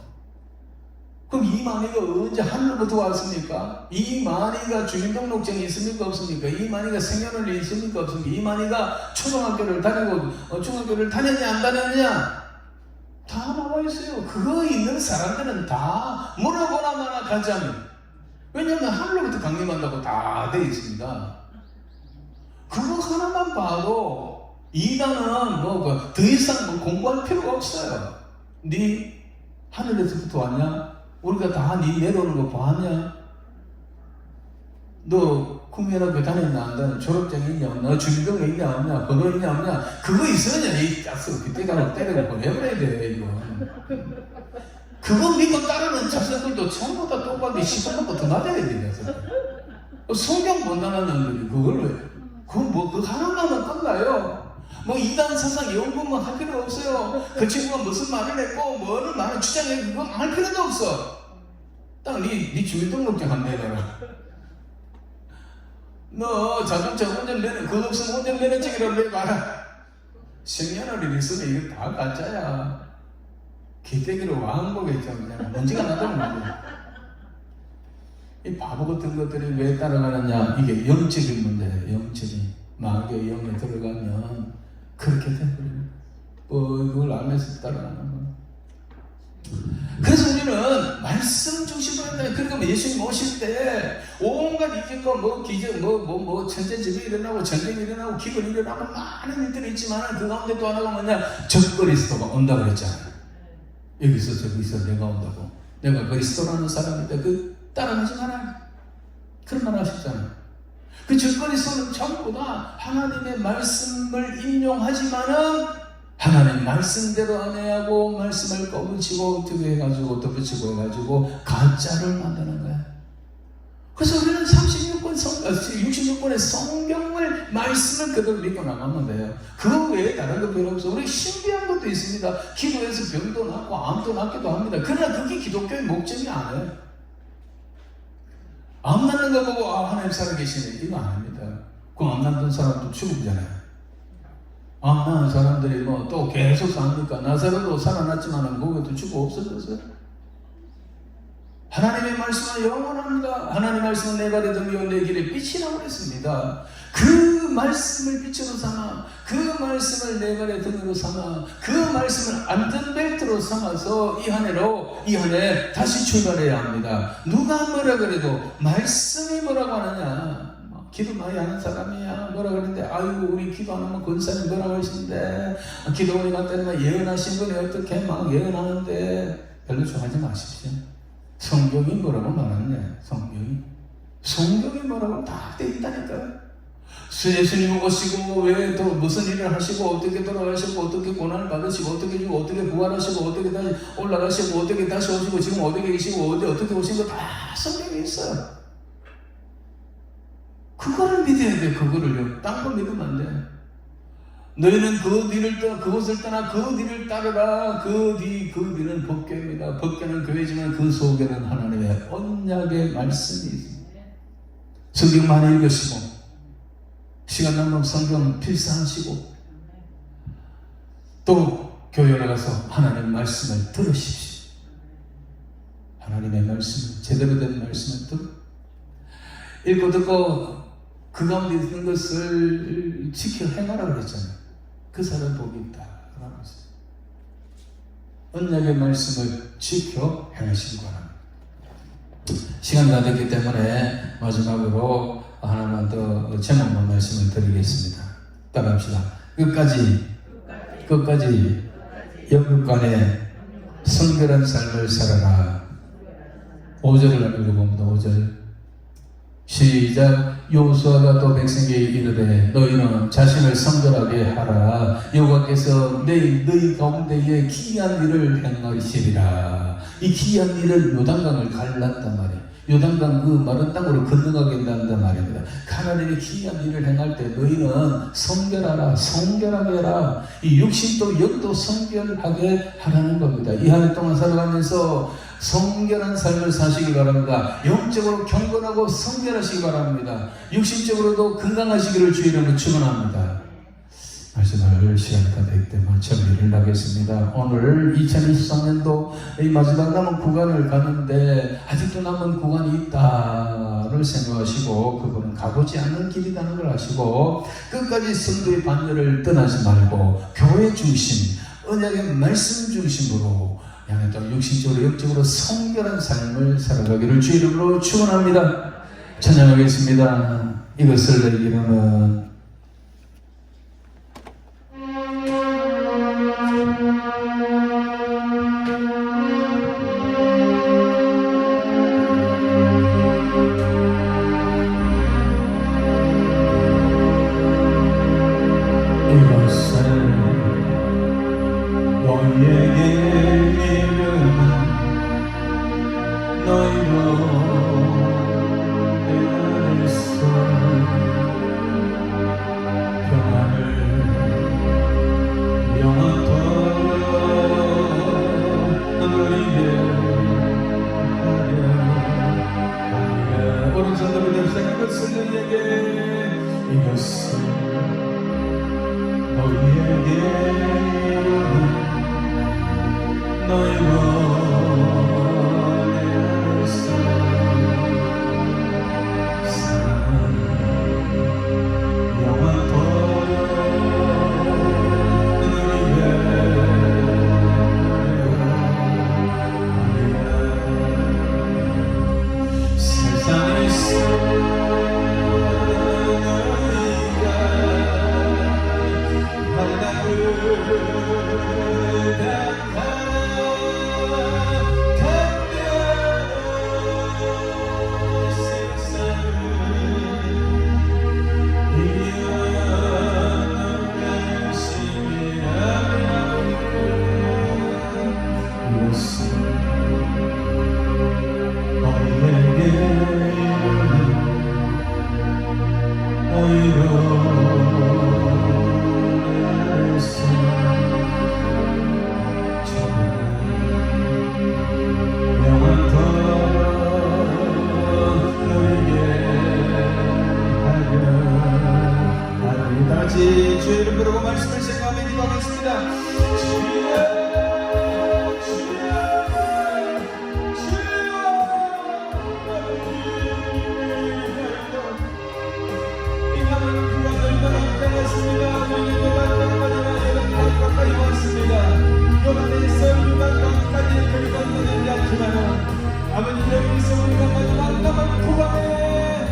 S1: 그럼 이만희가 언제 하늘부터 왔습니까? 이만희가 주민등록증이 있습니까? 없습니까? 이만희가 생년월일이 있습니까? 없습니까? 이만희가 초등학교를 다니고 중학교를 다녔냐 안 다녔냐? 다 나와 있어요. 그거 있는 사람들은 다 물어보나 마나 가자면, 왜냐하면 하늘로부터 강림한다고 다 되어 있습니다. 그거 하나만 봐도 이단은 더 이상 공부할 필요가 없어요. 네 하늘에서부터 왔냐? 우리가 다 네 내려오는 거 봤냐? 너 국민학교 다녔나 안 다녔냐? 졸업장이 있냐 없냐? 주민등록 있냐 없냐? 번호 있냐 없냐? 그거 있으냐? 이 짝수 그때 가서 때리고 보내버려야 돼 이거. 그거 믿고 따르는 자식들도 처음보다 똑같이 시간부터 더 낮아야 돼. 성경 본다는 그걸 왜? 그 하나만은 끝나요. 이단 사상 연구만 할 필요 없어요. 그 친구가 무슨 말을 했고 뭐를 말을 주장했고 그건 할 필요도 없어. 딱 네 주민등록증 한번 내놔라. 너 자동차 운전면허 그거 없으면 운전면허증이라고 내봐라. 생년월일 있으면 이거 다 가짜야. 기대기로 왕복했죠. 그냥 먼지가 나다는 거죠. 이 바보 같은 것들이 왜 따라가느냐? 이게 영적인 문제예요. 영적인. 마귀의 영에 들어가면 그렇게 돼버립니다. 그걸 알면서 따라가는 거예요. 그래서 우리는 말씀 중심으로 한다. 그러니까 예수님 오실 때 온갖 이적과 뭐 기적, 뭐 천재지변이 일어나고 전쟁이 일어나고 기근이 일어나고 많은 일들이 있지만 그 가운데 또 하나가 뭐냐? 적 그리스도가 온다고 그랬잖아요. 여기서 저기서 내가 온다고. 내가 그리스도라는 사람인데 그 따라가지 말아요. 그런 말 하셨잖아요. 그 적 그리스도는 전부 다 하나님의 말씀을 인용하지만은 하나님 말씀대로 안 해하고 말씀을 꺼붙이고 어떻게 해가지고 덧붙이고 해가지고 가짜를 만드는 거야. 그래서 우리는 66권의 성경을 말씀을 그대로 믿고 나가면 돼요. 그거 외에 다른 거 별로 없어. 우리 신비한 것도 있습니다. 기도해서 병도 낫고 암도 낫기도 합니다. 그러나 그게 기독교의 목적이 아니에요. 암 낫는 거 보고 하나님 살아계시네 이거 아닙니다. 그 암 낫는 사람도 죽음잖아요. 암 낫는 사람들이 뭐 또 계속 삽니까? 나사로도 살아났지만 거기도 죽고 없어졌어요. 하나님의 말씀은 영원합니다. 하나님의 말씀은 내 발에 등이요 내 길에 빛이라고 그랬습니다. 그 말씀을 빛으로 삼아, 그 말씀을 내 발에 등으로 삼아, 그 말씀을 안전벨트로 삼아서 이 한 해 다시 출발해야 합니다. 누가 뭐라 그래도 말씀이 뭐라고 하느냐? 기도 많이 하는 사람이야 뭐라 그러는데 아이고 우리 기도 안 하면 권사님 뭐라고 하시는데 기도원이 갔다니까 예언하신 분이 어떻게 막 예언하는데 별로 좋아하지 마십시오. 성경이 뭐라고 말하냐? 성경이 뭐라고 다 돼 있다니까요. 예수님 오시고 왜 또 무슨 일을 하시고 어떻게 돌아가시고 어떻게 고난을 받으시고 어떻게 주고 어떻게 부활하시고 어떻게 다시 올라가시고 어떻게 다시 오시고 지금 어디 계시고 어떻게 오신 거 다 성경에 있어요. 그거를 믿어야 돼. 그거를요. 딴 거 믿으면 안 돼. 너희는 그곳을 떠나 그 뒤를 따르라. 그 뒤는 법궤입니다. 법궤는 교회지만 그 속에는 하나님의 언약의 말씀이 있습니다. 성경 많이 읽으시고 시간 남으면 성경 필사하시고 또 교회에 가서 하나님의 말씀을 들으십시오. 하나님의 말씀을 제대로 된 말씀을 읽고 듣고 그 가운데 있는 것을 지켜 행하라고 그랬잖아요. 그 사람 복이 있다. 언약의 말씀을 지켜 행하시기 바랍니다. 시간이 다 됐기 때문에 마지막으로 하나만 더 제목만 말씀을 드리겠습니다. 따라합시다. 끝까지 영육간에 성결한 삶을 살아라. 5절을 읽어봅니다. 5절 시작. 여호수아가 또 백성에게 이르되 너희는 자신을 성결하게 하라. 여호와께서 너희 가운데에 기이한 일을 행하시리라. 이 기이한 일은 요단강을 갈랐단 말이에요. 요단강 그 마른 땅으로 건너가게 한단 말입니다. 하나님이 기이한 일을 행할 때 너희는 성결하라. 성결하게 해라. 이 육신도 영도 성결하게 하라는 겁니다. 이 한 해 동안 살아가면서 성결한 삶을 사시기 바랍니다. 영적으로 경건하고 성결하시기 바랍니다. 육신적으로도 건강하시기를 주의 이름으로 축원합니다. 말씀을 시간이 다 되기 때문에 정리를 하겠습니다. 오늘 2023년도 이 마지막 남은 구간을 가는데 아직도 남은 구간이 있다를 생각하시고 그거는 가보지 않는 길이라는 걸 아시고 끝까지 성도의 반열을 떠나지 말고 교회 중심, 언약의 말씀 중심으로 양쪽 육신적으로 영적으로 성결한 삶을 살아가기를 주의 이름으로 축원합니다. 찬양하겠습니다. 이것을 내 이름은 영원토록 주의 이름 부르고 말씀을 생각하며 기도하겠습니다. 주여, 주여, 주여. 이 밤은 그가 얼마나 깨었습니다. 우리는 요단강까지나 가까이 왔습니다. 요단에서 요단강까지 그리 건너는지 않지만 아버지 여기서 우리가 마지막 남은 그 밤에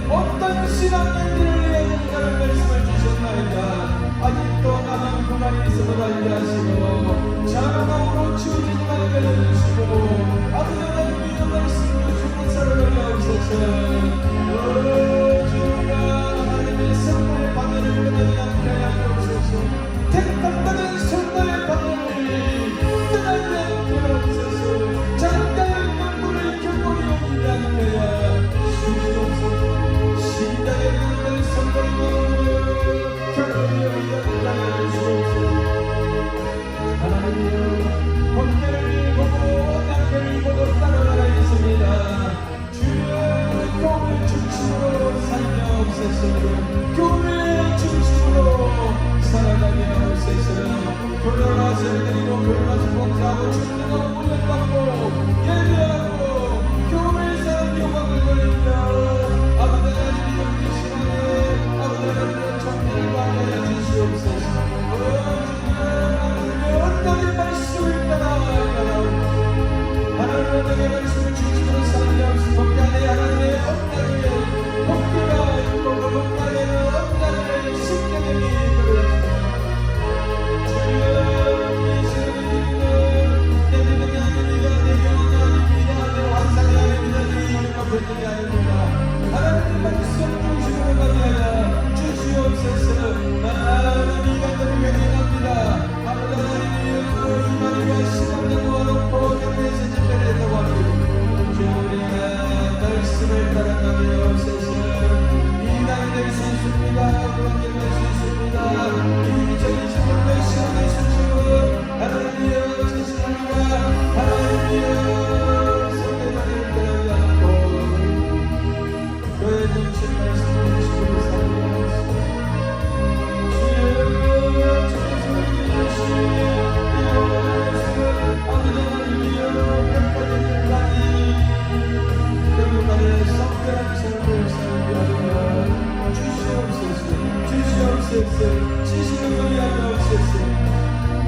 S1: 어떤 신앙인들을 위해 주님께서 말씀을 주셨나이다. 아직도 남은 구간이 있음을 알게 하시고 자랑함으로 치우치지 말게 해주시고 아버지 하나님 이런 말씀을 주고 살아가게 하옵소서. 주가 하나님의 선물의 바늘을 끊어지 않게 하옵소서. 택함받은 선물의 바늘을 끊어지 않게 하옵소서. 장가의 눈물을 경고히 오지 않게 하옵소서. 신당의 눈을 선물로 하나님이여 번개를 보고 낙태를 보고 따라가라 했습니다. 주여 교회 중심으로 살게 없애서 교회 중심으로 살아가게 없애서 교회를 하세요. 교회를 봉사하고 주님과 훈련받고 예배하고 교회에서 영광을 돌리며 아버지 하나님이 우리 시간에 아버지 하나님의 정리를 받아야 주시옵소서. 하나님의 말씀을 따라가라. 하나님의 말씀을 중심으로 살게 하옵소서. 복개 안에 하나님의 언약에 복개가 있고 그 복개에는 언약을 쉽게 되게 이끌어주시옵소서. 주여 이 시간에 내 믿음이 아닙니다. 내 경험이 아닙니다. 내 환상이 아닙니다. 내 이름과 권능이 아닙니다. 하나님의 말씀 중심으로 가게 하여 주시옵소서. 하나님 이것들을 회개합니다. 이만희가 시간을 모아놓고 경배에서 집회를 했다고 합니다. 주님의 말씀을 따라가게 하옵소서. 이 날이 될 수 있습니다. 그런 일 될 수 있습니다. 이 2020년의 시간의 수식은 하나님이여 주시옵니다. 하나님이여 성대만을 따르지 않고 교회 중심 말씀을 주시고 살게 하옵소서. 주여 주의 소리 지시는 것이 아니옵소서.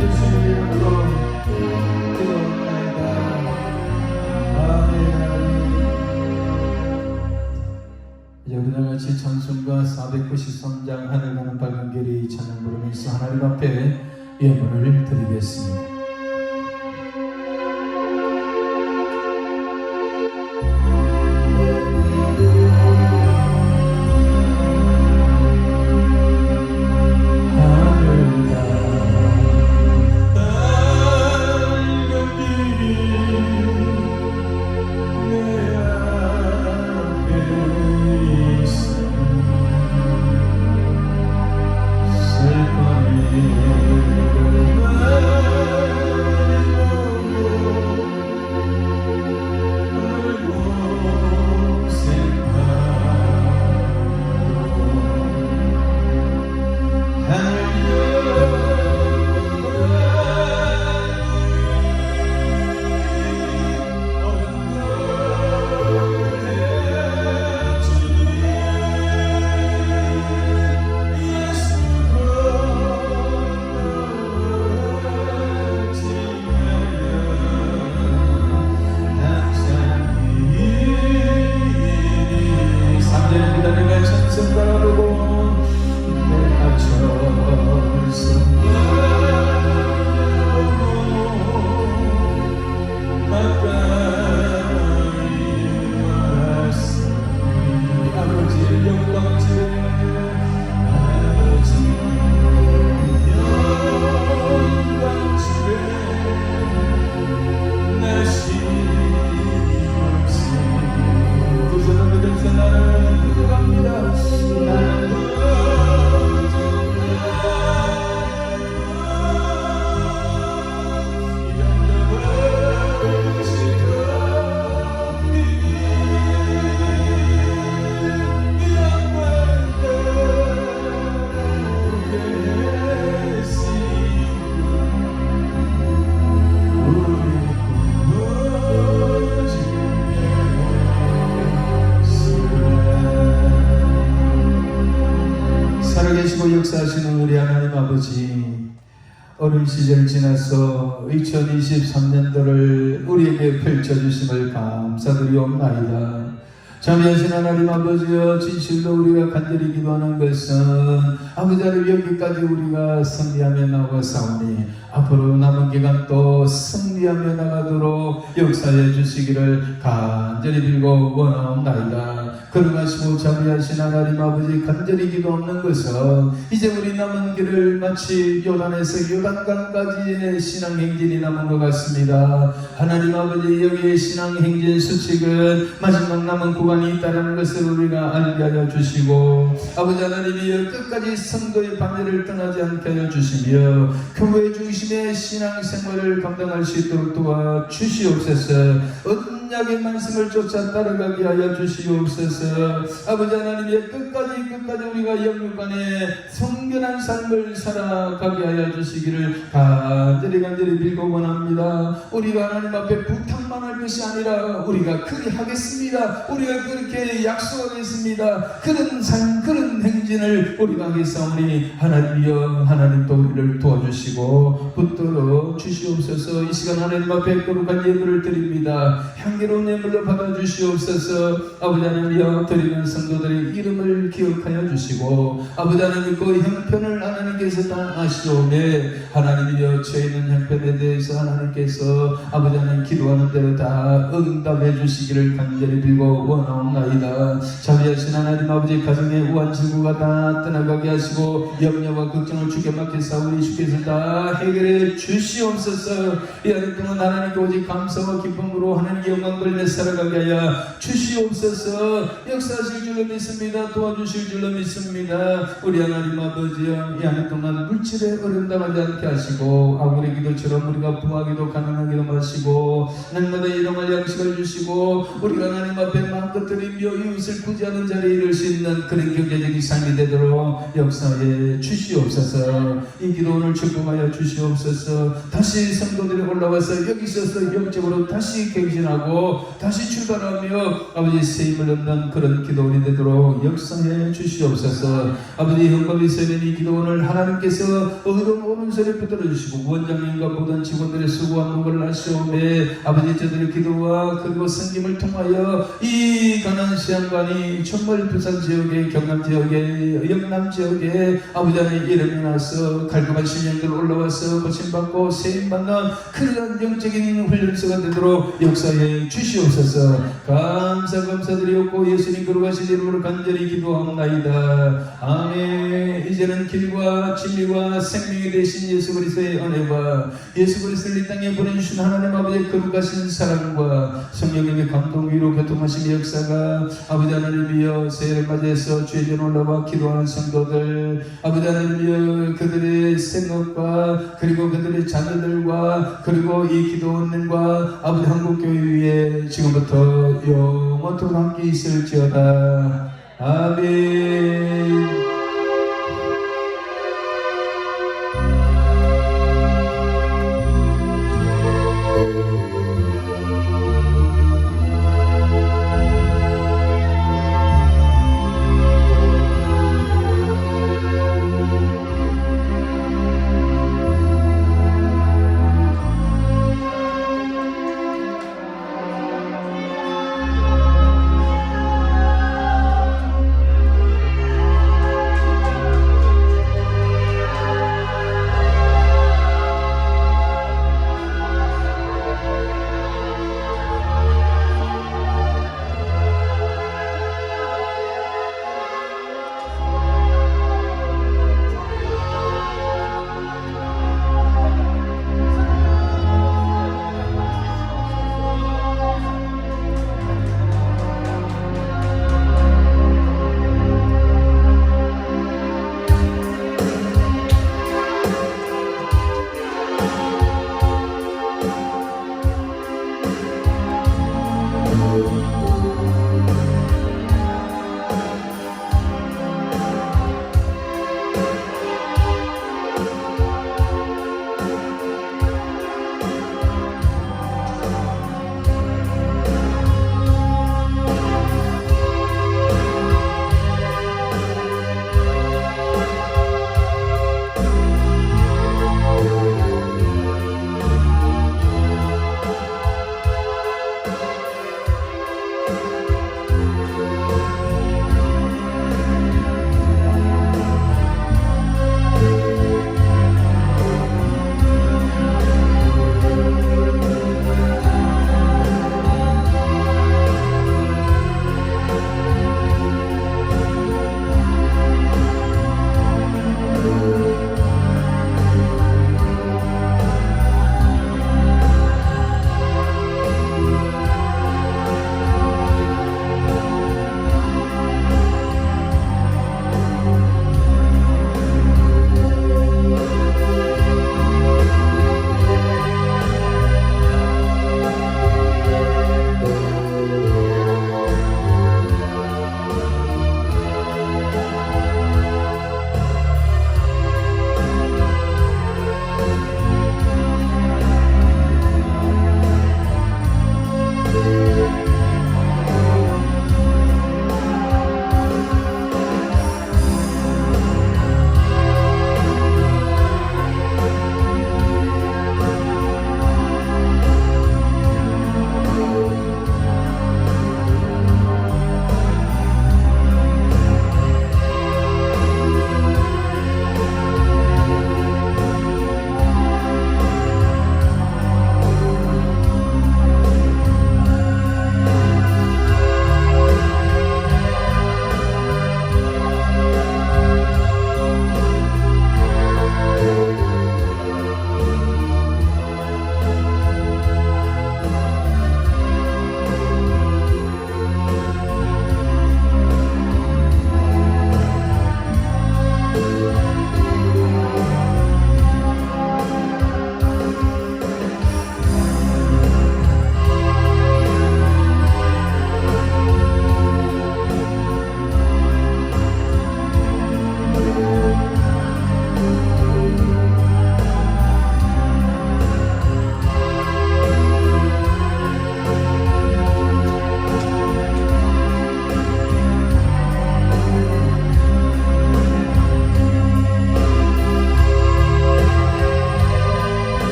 S1: 예수의 이름으로 기도합니다. 아멘. 이제 우리가 같이 찬송가 493장 하늘 가는 밝은 길이 찬양 부르면서 하나님 앞에 예물을 드리겠습니다.
S2: 슬픔이
S1: 살아계시고 역사하시는 우리 하나님 아버지, 어린 시절 지나서 2023년도를 우리에게 펼쳐주심을 감사드리옵나이다. 자비하신 하나님 아버지여, 진실로 우리가 간절히 기도하는 것은 아버지 하나님, 여기까지 우리가 승리하며 나아가사오니 앞으로 남은 기간 또 승리하며 나가도록 역사해 주시기를 간절히 빌고 원하옵나이다. 걸어가시고 자비하신 하나님 아버지, 간절히 기도하는 것은 이제 우리 남은 길을 마치 요단에서 요단강까지의 신앙행진이 남은 것 같습니다. 하나님 아버지, 여기에 신앙행진 수칙은 마지막 남은 구간이 있다는 것을 우리가 알게 하여 주시고, 아버지 하나님이여, 끝까지 선거의 방해를 떠나지 않게 하여 주시며 교회 중심의 신앙생활을 감당할 수 있도록 도와주시옵소서. 언약의 말씀을 쫓아 따라가게 하여 주시옵소서. 아버지 하나님의 끝까지 우리가 영육간에 성결한 삶을 살아가게 하여 주시기를 간절히 빌고 원합니다. 우리가 하나님 앞에 부탁만 할 것이 아니라 우리가 그리 하겠습니다. 우리가 그렇게 약속하겠습니다. 그런 삶, 그런 행진을 우리가 하겠사오니 하나님이여, 하나님 또 우리를 도와주시고 붙들어 주시옵소서. 이 시간 하나님 앞에 거룩한 예물을 드립니다. 향기로운 예물로 받아주시옵소서. 아버지 하나님이여, 드리는 성도들의 이름을 기억하여 주시고, 아버지 하나님 그 형편을 하나님께서 다 아시오매 하나님이여, 죄 있는 형편에 대해서 하나님께서 아버지 하나님 기도하는 대로 다 응답해 주시기를 간절히 빌고 원하옵나이다. 자비하신 하나님 아버지, 가정의 우한 질구가 다 떠나가게 하시고 염려와 걱정을 주께 맡기사오니 주께서 다 해결해 주시옵소서. 이 하루 동안 하나님께 오직 감사와 기쁨으로 하나님께 영광을 내 살아가게 하여 주시옵소서. 역사하실 줄로 믿습니다. 도와주실 줄로 믿습니다. 우리 하나님 아버지여, 이 한 해 동안 물질에 어려움 당하지 않게 하시고 아무리 기도처럼 우리가 부하기도 가능하기도 하시고 날마다 일용할 양식을 주시고 우리가 하나님 앞에 마음껏 드리며 이웃을 구제하는 자리에 이를 수 있는 그런 경제적인 삶이 되도록 역사해 주시옵소서. 이 기도 오늘 축복하여 주시옵소서. 다시 성도들이 올라와서 여기 있어서 영적으로 다시 갱신하고 다시 출발하며 아버지 세임을 얻는 그런 기도원이 되도록 역사해 주시옵소서. 아버지, 현금이 세면 이 기도원을 하나님께서 의로운 오른손에 붙들어 주시고 원장님과 모든 직원들의 수고와 노고를 하시오매 아버지, 저들의 기도와 그리고 섬김을 통하여 이 가난 시한관이 정말 부산 지역에, 경남 지역에, 영남 지역에 아버지 하나님 이름이 나서 갈급한 신령들 올라와서 고침받고 세임받는 그런 영적인 훈련소가 되도록 역사해 주시옵소서. 감사드리옵고 예수님 거룩하신 이름으로 간절히 기도하옵나이다. 아멘. 이제는 길과 진리와 생명이 되신 예수 그리스도의 은혜와 예수 그리스도를 이 땅에 보내주신 하나님 아버지의 거룩하신 사랑과 성령님의 감동 위로 교통하신 역사가 아버지 하나님이여, 새해를 맞이해서 주의 전 올라와 기도하는 성도들 아버지 하나님이여, 그들의 생각과 그리고 그들의 자녀들과 그리고 이 기도원들과 아버지 한국교회 위에 지금부터 영원토록 함께 있을지어다. 아멘.